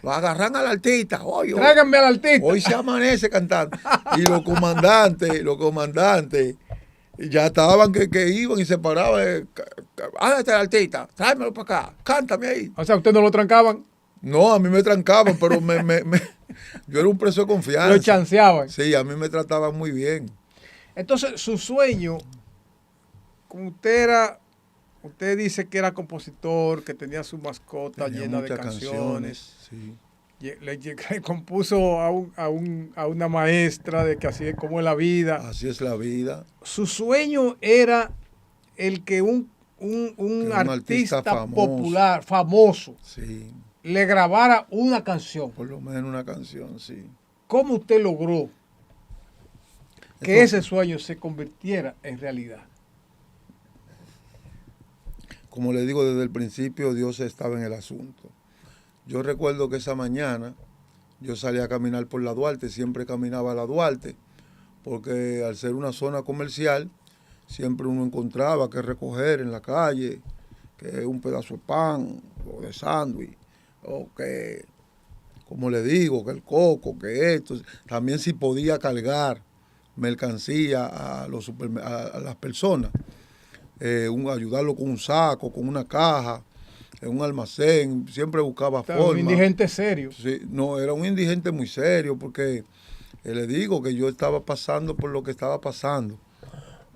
Lo agarran al artista. Oye, tráiganme al artista. Hoy se amanece cantando. Y los comandantes, ya estaban que iban y se paraban. Ándate al artista, tráemelo para acá, cántame ahí. O sea, ¿usted no lo trancaban? No, a mí me trancaban, pero yo era un preso de confianza. Lo chanceaban. Sí, a mí me trataban muy bien. Entonces, su sueño, como usted dice que era compositor, que tenía su mascota llena de canciones. Sí. Le compuso a una maestra de que así es como es la vida. Así es la vida. Su sueño era el que un artista popular, famoso, sí, le grabara una canción. Por lo menos una canción, sí. ¿Cómo usted logró que ese sueño se convirtiera en realidad? Como le digo, desde el principio Dios estaba en el asunto. Yo recuerdo que esa mañana yo salí a caminar por la Duarte, siempre caminaba a la Duarte, porque al ser una zona comercial, siempre uno encontraba que recoger en la calle, que un pedazo de pan o de sándwich, o que como le digo, que el coco, que esto. También si podía cargar mercancía a las personas, ayudarlo con un saco, con una caja, en un almacén, siempre buscaba forma. Un indigente serio. Sí, no, era un indigente muy serio, porque le digo que yo estaba pasando por lo que estaba pasando,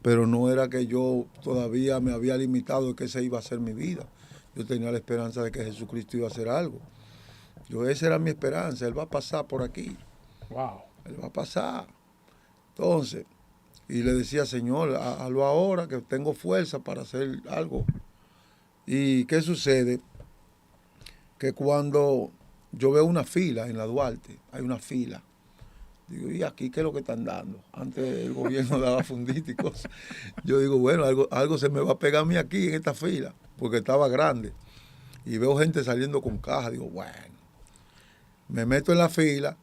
pero no era que yo todavía me había limitado de que esa iba a ser mi vida. Yo tenía la esperanza de que Jesucristo iba a hacer algo. Esa era mi esperanza, Él va a pasar por aquí. Wow. Él va a pasar. Entonces, y le decía, Señor, hazlo ahora, que tengo fuerza para hacer algo. ¿Y qué sucede? Que cuando yo veo una fila en la Duarte, hay una fila, digo, ¿y aquí qué es lo que están dando? Antes el gobierno daba fundita y cosas. Yo digo, bueno, algo se me va a pegar a mí aquí en esta fila, porque estaba grande. Y veo gente saliendo con caja, digo, bueno, me meto en la fila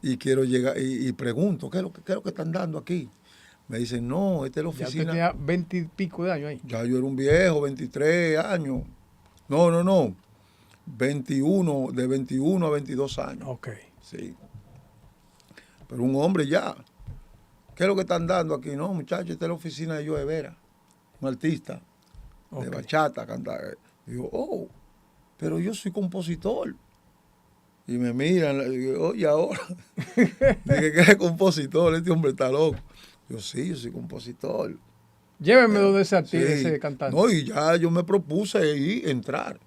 y quiero llegar y pregunto, ¿qué es lo que están dando aquí? Me dicen, no, esta es la oficina. Ya tenía 20 y pico de años ahí. Ya yo era un viejo, 23 años. No. 21, de 21 a 22 años. Ok. Sí. Pero un hombre ya. ¿Qué es lo que están dando aquí? No, muchachos, esta es la oficina de Joe Vera, un artista de bachata, cantar. Digo, oh, pero yo soy compositor. Y me miran, y digo, oye, ahora. Dije, ¿qué es compositor? Este hombre está loco. Yo sí, yo soy compositor. Llévenme donde ese Sí. artista, ese cantante. No, y ya yo me propuse ahí entrar.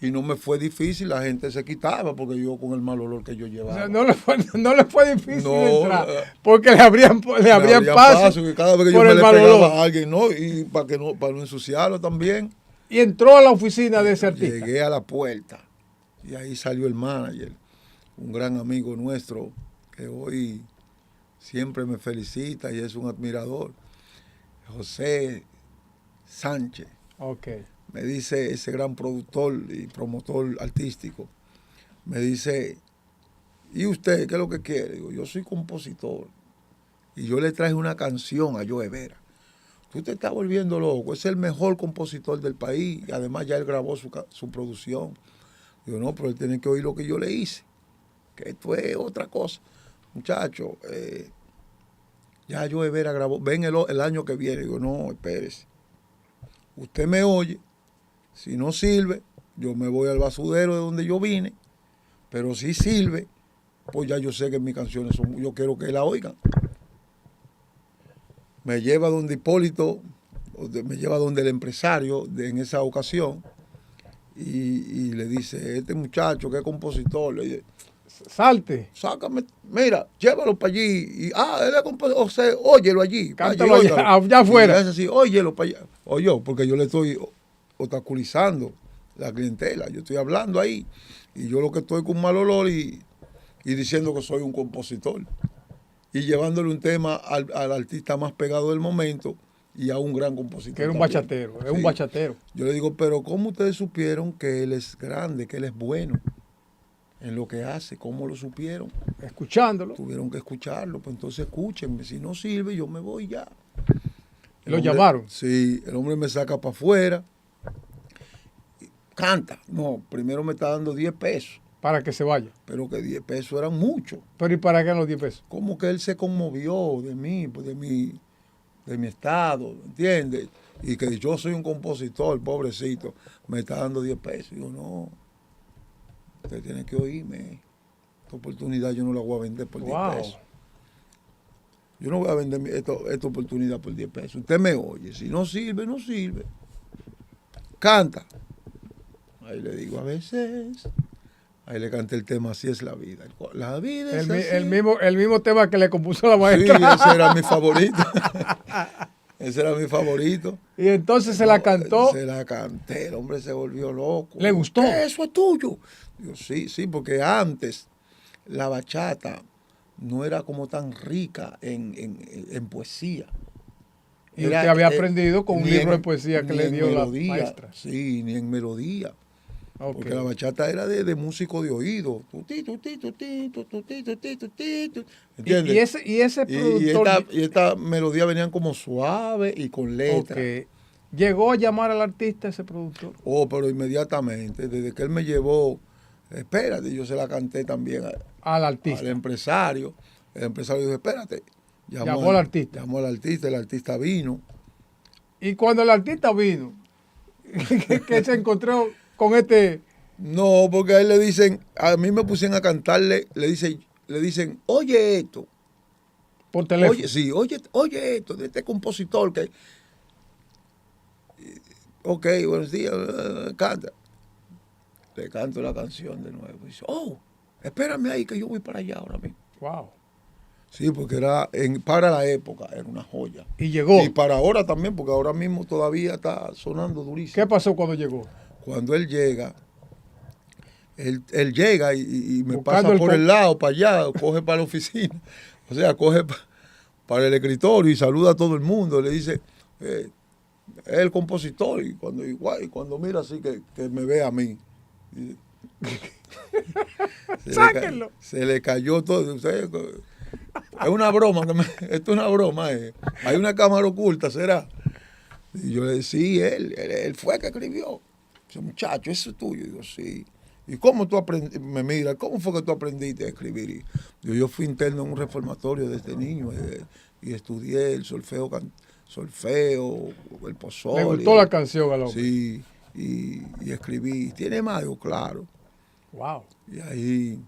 Y no me fue difícil, la gente se quitaba porque yo con el mal olor que yo llevaba. O sea, no le fue difícil No, entrar, porque le abrían paso que cada vez que yo por me el le mal pegaba olor. a alguien, ¿no? Y para no ensuciarlo también. Y entró a la oficina de ese artista. Llegué a la puerta y ahí salió el manager, un gran amigo nuestro que hoy siempre me felicita y es un admirador, José Sánchez. Ok. Me dice ese gran productor y promotor artístico, me dice, ¿y usted qué es lo que quiere? Digo, yo soy compositor y yo le traje una canción a Joe Vera. Tú te estás volviendo loco, es el mejor compositor del país y además ya él grabó su producción. Digo, no, pero él tiene que oír lo que yo le hice, que esto es otra cosa. Muchacho, ya Joe Vera grabó, ven el año que viene. Digo, no, espérese. Usted me oye, si no sirve, yo me voy al basurero de donde yo vine, pero si sirve, pues ya yo sé que mis canciones son, yo quiero que la oigan. Me lleva donde Hipólito, me lleva donde el empresario en esa ocasión, y le dice, este muchacho que es compositor, le dice, salte, sácame, mira, llévalo para allí, y él es compositor, o sea, óyelo allí, cántalo allá afuera. Es así, óyelo para allá, oye, porque yo le estoy obstaculizando la clientela, yo estoy hablando ahí, y yo lo que estoy con mal olor y diciendo que soy un compositor, y llevándole un tema al artista más pegado del momento, y a un gran compositor. Que era un también. bachatero, es Sí. un bachatero. Yo le digo, pero ¿cómo ustedes supieron que él es grande, que él es bueno en lo que hace? ¿Cómo lo supieron? Escuchándolo. Tuvieron que escucharlo, pues entonces escúchenme. Si no sirve, yo me voy ya. ¿Lo llamaron? Sí, el hombre me saca para afuera. Canta. No, primero me está dando 10 pesos. Para que se vaya. Pero que 10 pesos eran muchos. Pero ¿y para qué los 10 pesos? Como que él se conmovió de mí, pues de mi estado, ¿entiendes? Y que yo soy un compositor, pobrecito, me está dando 10 pesos. Digo, no, usted tiene que oírme. Esta oportunidad yo no la voy a vender por 10 pesos. Yo no voy a vender esta oportunidad por 10 pesos. Usted me oye. Si no sirve, no sirve. Canta. Ahí le digo, a veces. Ahí le canté el tema, así es la vida. La vida es así. El mismo tema que le compuso la maestra. Sí, ese era mi favorito. Ese era mi favorito. Y entonces se la cantó. Se la canté, el hombre se volvió loco. ¿Le gustó? Eso es tuyo. Digo, sí, porque antes la bachata no era como tan rica en poesía. Y usted había aprendido con un libro de poesía que le dio melodía, la maestra. Sí, ni en melodía. Okay. Porque la bachata era de músico de oído. ¿Entiendes? Y ese productor... Y esta melodía venían como suave y con letra. Okay. ¿Llegó a llamar al artista ese productor? Oh, pero inmediatamente, desde que él me llevó espérate, yo se la canté también al artista. al empresario. El empresario dijo, espérate. Llamó al artista. Llamó al artista, el artista vino. Y cuando el artista vino, que se encontró con este... No, porque a él le dicen, a mí me pusieron a cantarle, le dicen, oye esto. Por teléfono. Oye, sí, oye esto, de este compositor que... Ok, buenos días, canta. Le canto la canción de nuevo. Dice, oh, espérame ahí que yo voy para allá ahora mismo. Wow. Sí, porque para la época era una joya. Y llegó. Y para ahora también, porque ahora mismo todavía está sonando durísimo. ¿Qué pasó cuando llegó? Cuando él llega, él llega y me Buscando pasa por el lado, para allá, coge para la oficina. O sea, coge para el escritorio y saluda a todo el mundo. Le dice, es el compositor. Y cuando mira así que me ve a mí. Sáquenlo. Se le cayó todo. Usted, es una broma, esto es una broma. Hay una cámara oculta, ¿será? Y yo le decía, sí, él fue que escribió. Dice, muchacho, eso es tuyo. Y digo, sí. ¿Y cómo tú aprendiste? Me mira, ¿cómo fue que tú aprendiste a escribir? Y yo fui interno en un reformatorio desde niño y estudié el solfeo, el pozole. Le gustó la canción al hombre. Sí, y escribí. ¿Tiene mayo? Claro. Wow. Y ahí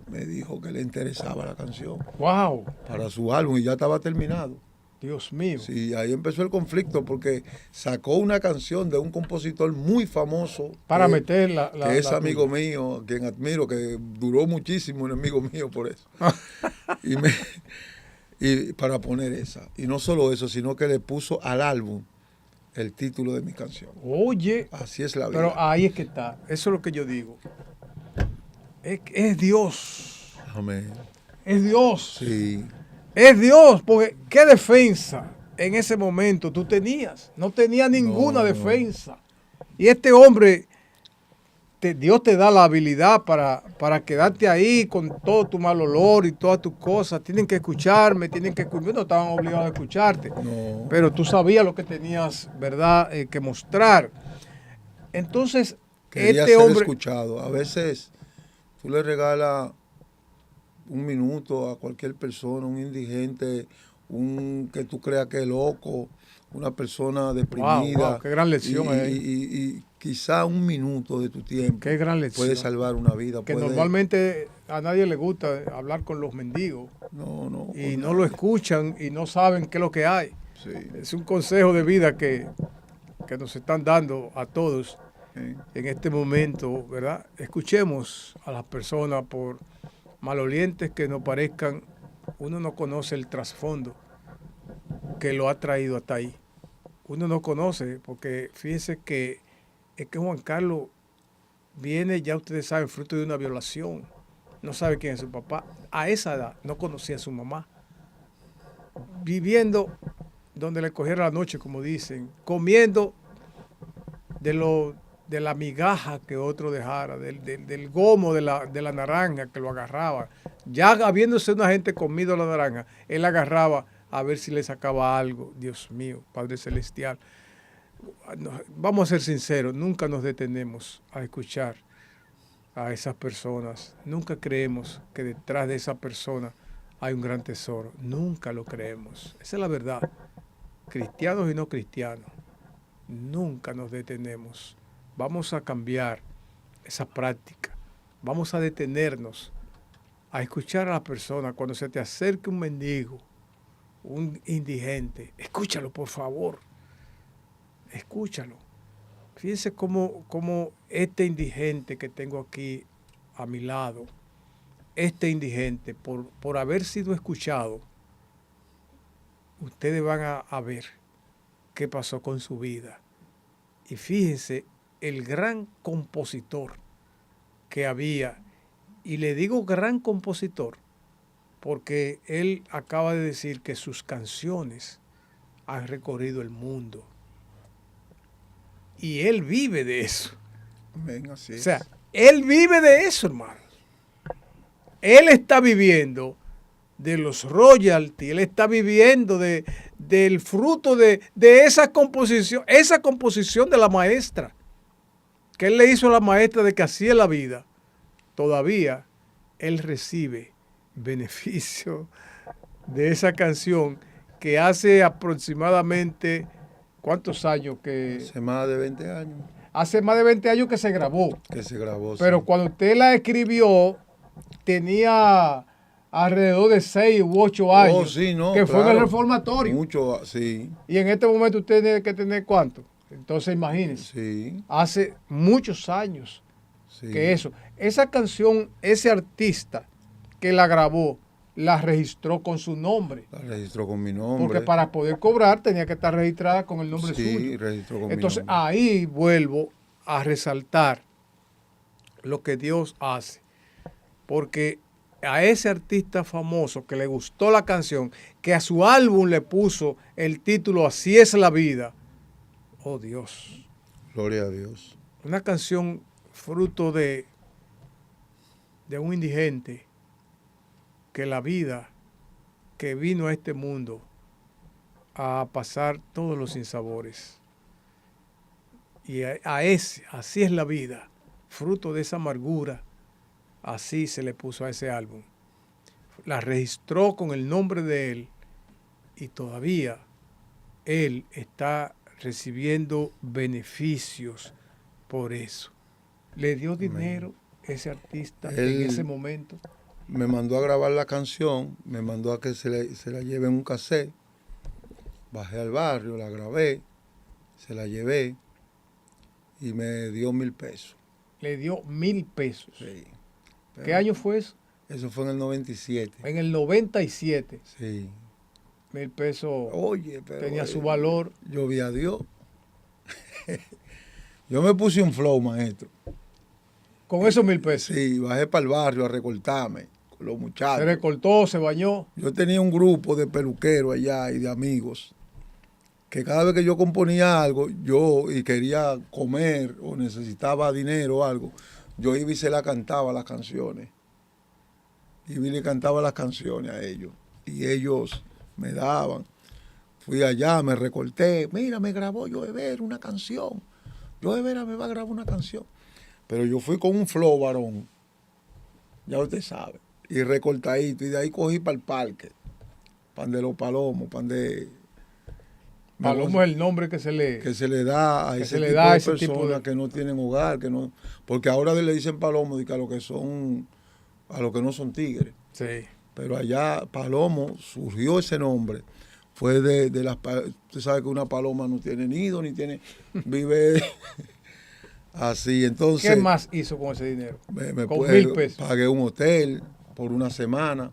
me dijo que le interesaba la canción. Wow. Para su álbum y ya estaba terminado. Dios mío. Sí, ahí empezó el conflicto porque sacó una canción de un compositor muy famoso. Para meter la que es amigo mío, a quien admiro, que duró muchísimo, un amigo mío por eso. y para poner esa. Y no solo eso, sino que le puso al álbum el título de mi canción. Oye. Así es la vida. Pero ahí es que está. Eso es lo que yo digo. Es Dios. Amén. Es Dios. Sí. Es Dios, porque ¿qué defensa en ese momento tú tenías? No tenía ninguna defensa. Y este hombre, Dios te da la habilidad para quedarte ahí con todo tu mal olor y todas tus cosas. Tienen que escucharme, no estaban obligados a escucharte. No. Pero tú sabías lo que tenías, ¿verdad?, que mostrar. Entonces, Quería este ser hombre... escuchado. A veces tú le regalas un minuto a cualquier persona, un indigente, que tú creas que es loco, una persona deprimida. Wow, qué gran lección y quizá un minuto de tu tiempo qué gran lección. puede salvar una vida. Que normalmente a nadie le gusta hablar con los mendigos. Y no lo escuchan y no saben qué es lo que hay. Sí. Es un consejo de vida que nos están dando a todos en este momento, ¿verdad? Escuchemos a las personas, por malolientes que nos parezcan. Uno no conoce el trasfondo que lo ha traído hasta ahí. Uno no conoce, porque fíjense que es que Juan Carlos viene, ya ustedes saben, fruto de una violación. No sabe quién es su papá. A esa edad no conocía a su mamá. Viviendo donde le cogiera la noche, como dicen, comiendo de la migaja que otro dejara, del gomo de la naranja que lo agarraba. Ya habiéndose una gente comido la naranja, él agarraba a ver si le sacaba algo. Dios mío, Padre Celestial. Vamos a ser sinceros, nunca nos detenemos a escuchar a esas personas. Nunca creemos que detrás de esa persona hay un gran tesoro. Nunca lo creemos. Esa es la verdad. Cristianos y no cristianos. Nunca nos detenemos. Vamos a cambiar esa práctica. Vamos a detenernos a escuchar a la persona cuando se te acerque un mendigo, un indigente. Escúchalo, por favor. Escúchalo. Fíjense cómo este indigente que tengo aquí a mi lado, este indigente, por haber sido escuchado, ustedes van a ver qué pasó con su vida. Y fíjense el gran compositor que había, y le digo gran compositor porque él acaba de decir que sus canciones han recorrido el mundo. Y él vive de eso. Amén, así es. O sea, él vive de eso, hermano. Él está viviendo de los royalties, él está viviendo del fruto de esa composición de la maestra, que él le hizo a la maestra de que así es la vida. todavía él recibe beneficio de esa canción que hace aproximadamente, ¿cuántos años que? Hace más de 20 años. Hace más de 20 años que se grabó. Que se grabó, Pero sí. cuando usted la escribió, tenía alrededor de 6 u 8 años. Oh, sí, no, que fue en claro. el reformatorio. Mucho, sí. Y en este momento usted tiene que tener ¿cuánto? Entonces imagínense. Sí, Hace muchos años sí. que eso. Esa canción, ese artista que la grabó, la registró con su nombre. La registró con mi nombre. Porque para poder cobrar tenía que estar registrada con el nombre sí, suyo. registró con Entonces mi nombre. ahí vuelvo a resaltar lo que Dios hace. Porque a ese artista famoso que le gustó la canción, que a su álbum le puso el título Así es la vida. Oh Dios. Gloria a Dios. Una canción fruto de un indigente que la vida que vino a este mundo a pasar todos los sinsabores. Y así es la vida, fruto de esa amargura, así se le puso a ese álbum. La registró con el nombre de él y todavía él está recibiendo beneficios por eso. Le dio dinero ese artista en ese momento. Me mandó a grabar la canción, me mandó a que se la lleve en un cassette. Bajé al barrio, la grabé, se la llevé y me dio 1,000 pesos. Le dio 1,000 pesos. Sí. ¿Qué año fue eso? Eso fue en el 97. En el 97. Sí. 1,000 pesos. Oye, pero tenía su valor. Yo vi a Dios. Yo me puse un flow, maestro. Con esos 1,000 pesos. Sí, bajé para el barrio a recortarme con los muchachos. Se recortó, se bañó. Yo tenía un grupo de peluqueros allá y de amigos que cada vez que yo componía algo, y quería comer o necesitaba dinero o algo, yo iba y se la cantaba las canciones. Y le cantaba las canciones a ellos. Y ellos me daban. Fui allá, me recorté. Mira, me grabó Joever una canción. Joever me va a grabar una canción. Pero yo fui con un flow, varón. Ya usted sabe. Y recortadito. Y de ahí cogí para el parque. Pan de los palomos, pan de... Palomo es el nombre que se le da a ese tipo de personas que no tienen hogar, que no, porque ahora le dicen palomo a lo que son, a lo que no son tigres. Sí. Pero allá Palomo surgió ese nombre. Fue de las, usted sabe que una paloma no tiene nido ni tiene, vive así. Entonces, ¿qué más hizo con ese dinero? Con 1,000 pesos. Pagué un hotel por una semana.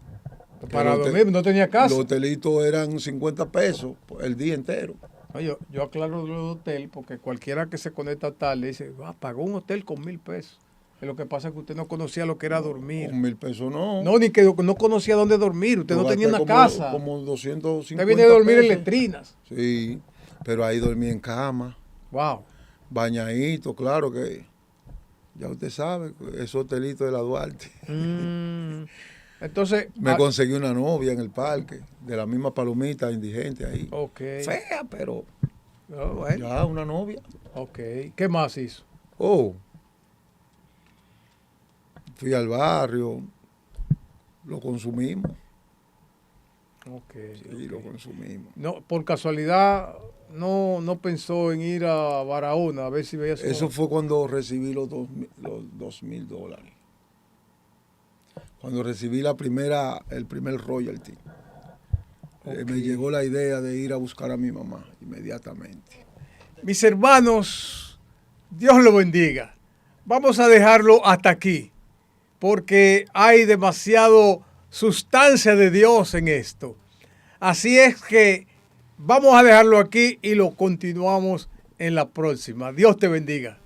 Para dormir, no tenía casa. Los hotelitos eran 50 pesos el día entero. No, yo aclaro lo del hotel porque cualquiera que se conecta tarde dice, pagó un hotel con 1,000 pesos. Lo que pasa es que usted no conocía lo que era dormir. Con 1,000 pesos no. No, ni que no conocía dónde dormir. Usted no tenía una casa. Como 250 usted viene a dormir pesos. en letrinas. Sí, pero ahí dormí en cama. Wow. Bañadito, claro que ya usted sabe, ese hotelito de la Duarte. Entonces... Me conseguí una novia en el parque, de la misma palomita indigente ahí. Ok. Fea, pero bueno. ya una novia. Ok. ¿Qué más hizo? Fui al barrio, lo consumimos. Ok. Sí, lo consumimos. No, por casualidad no pensó en ir a Barahona a ver si veía su... Eso fue cuando recibí los $2,000. Cuando recibí el primer royalty. Okay. Me llegó la idea de ir a buscar a mi mamá inmediatamente. Mis hermanos, Dios lo bendiga. Vamos a dejarlo hasta aquí, porque hay demasiado sustancia de Dios en esto. Así es que vamos a dejarlo aquí y lo continuamos en la próxima. Dios te bendiga.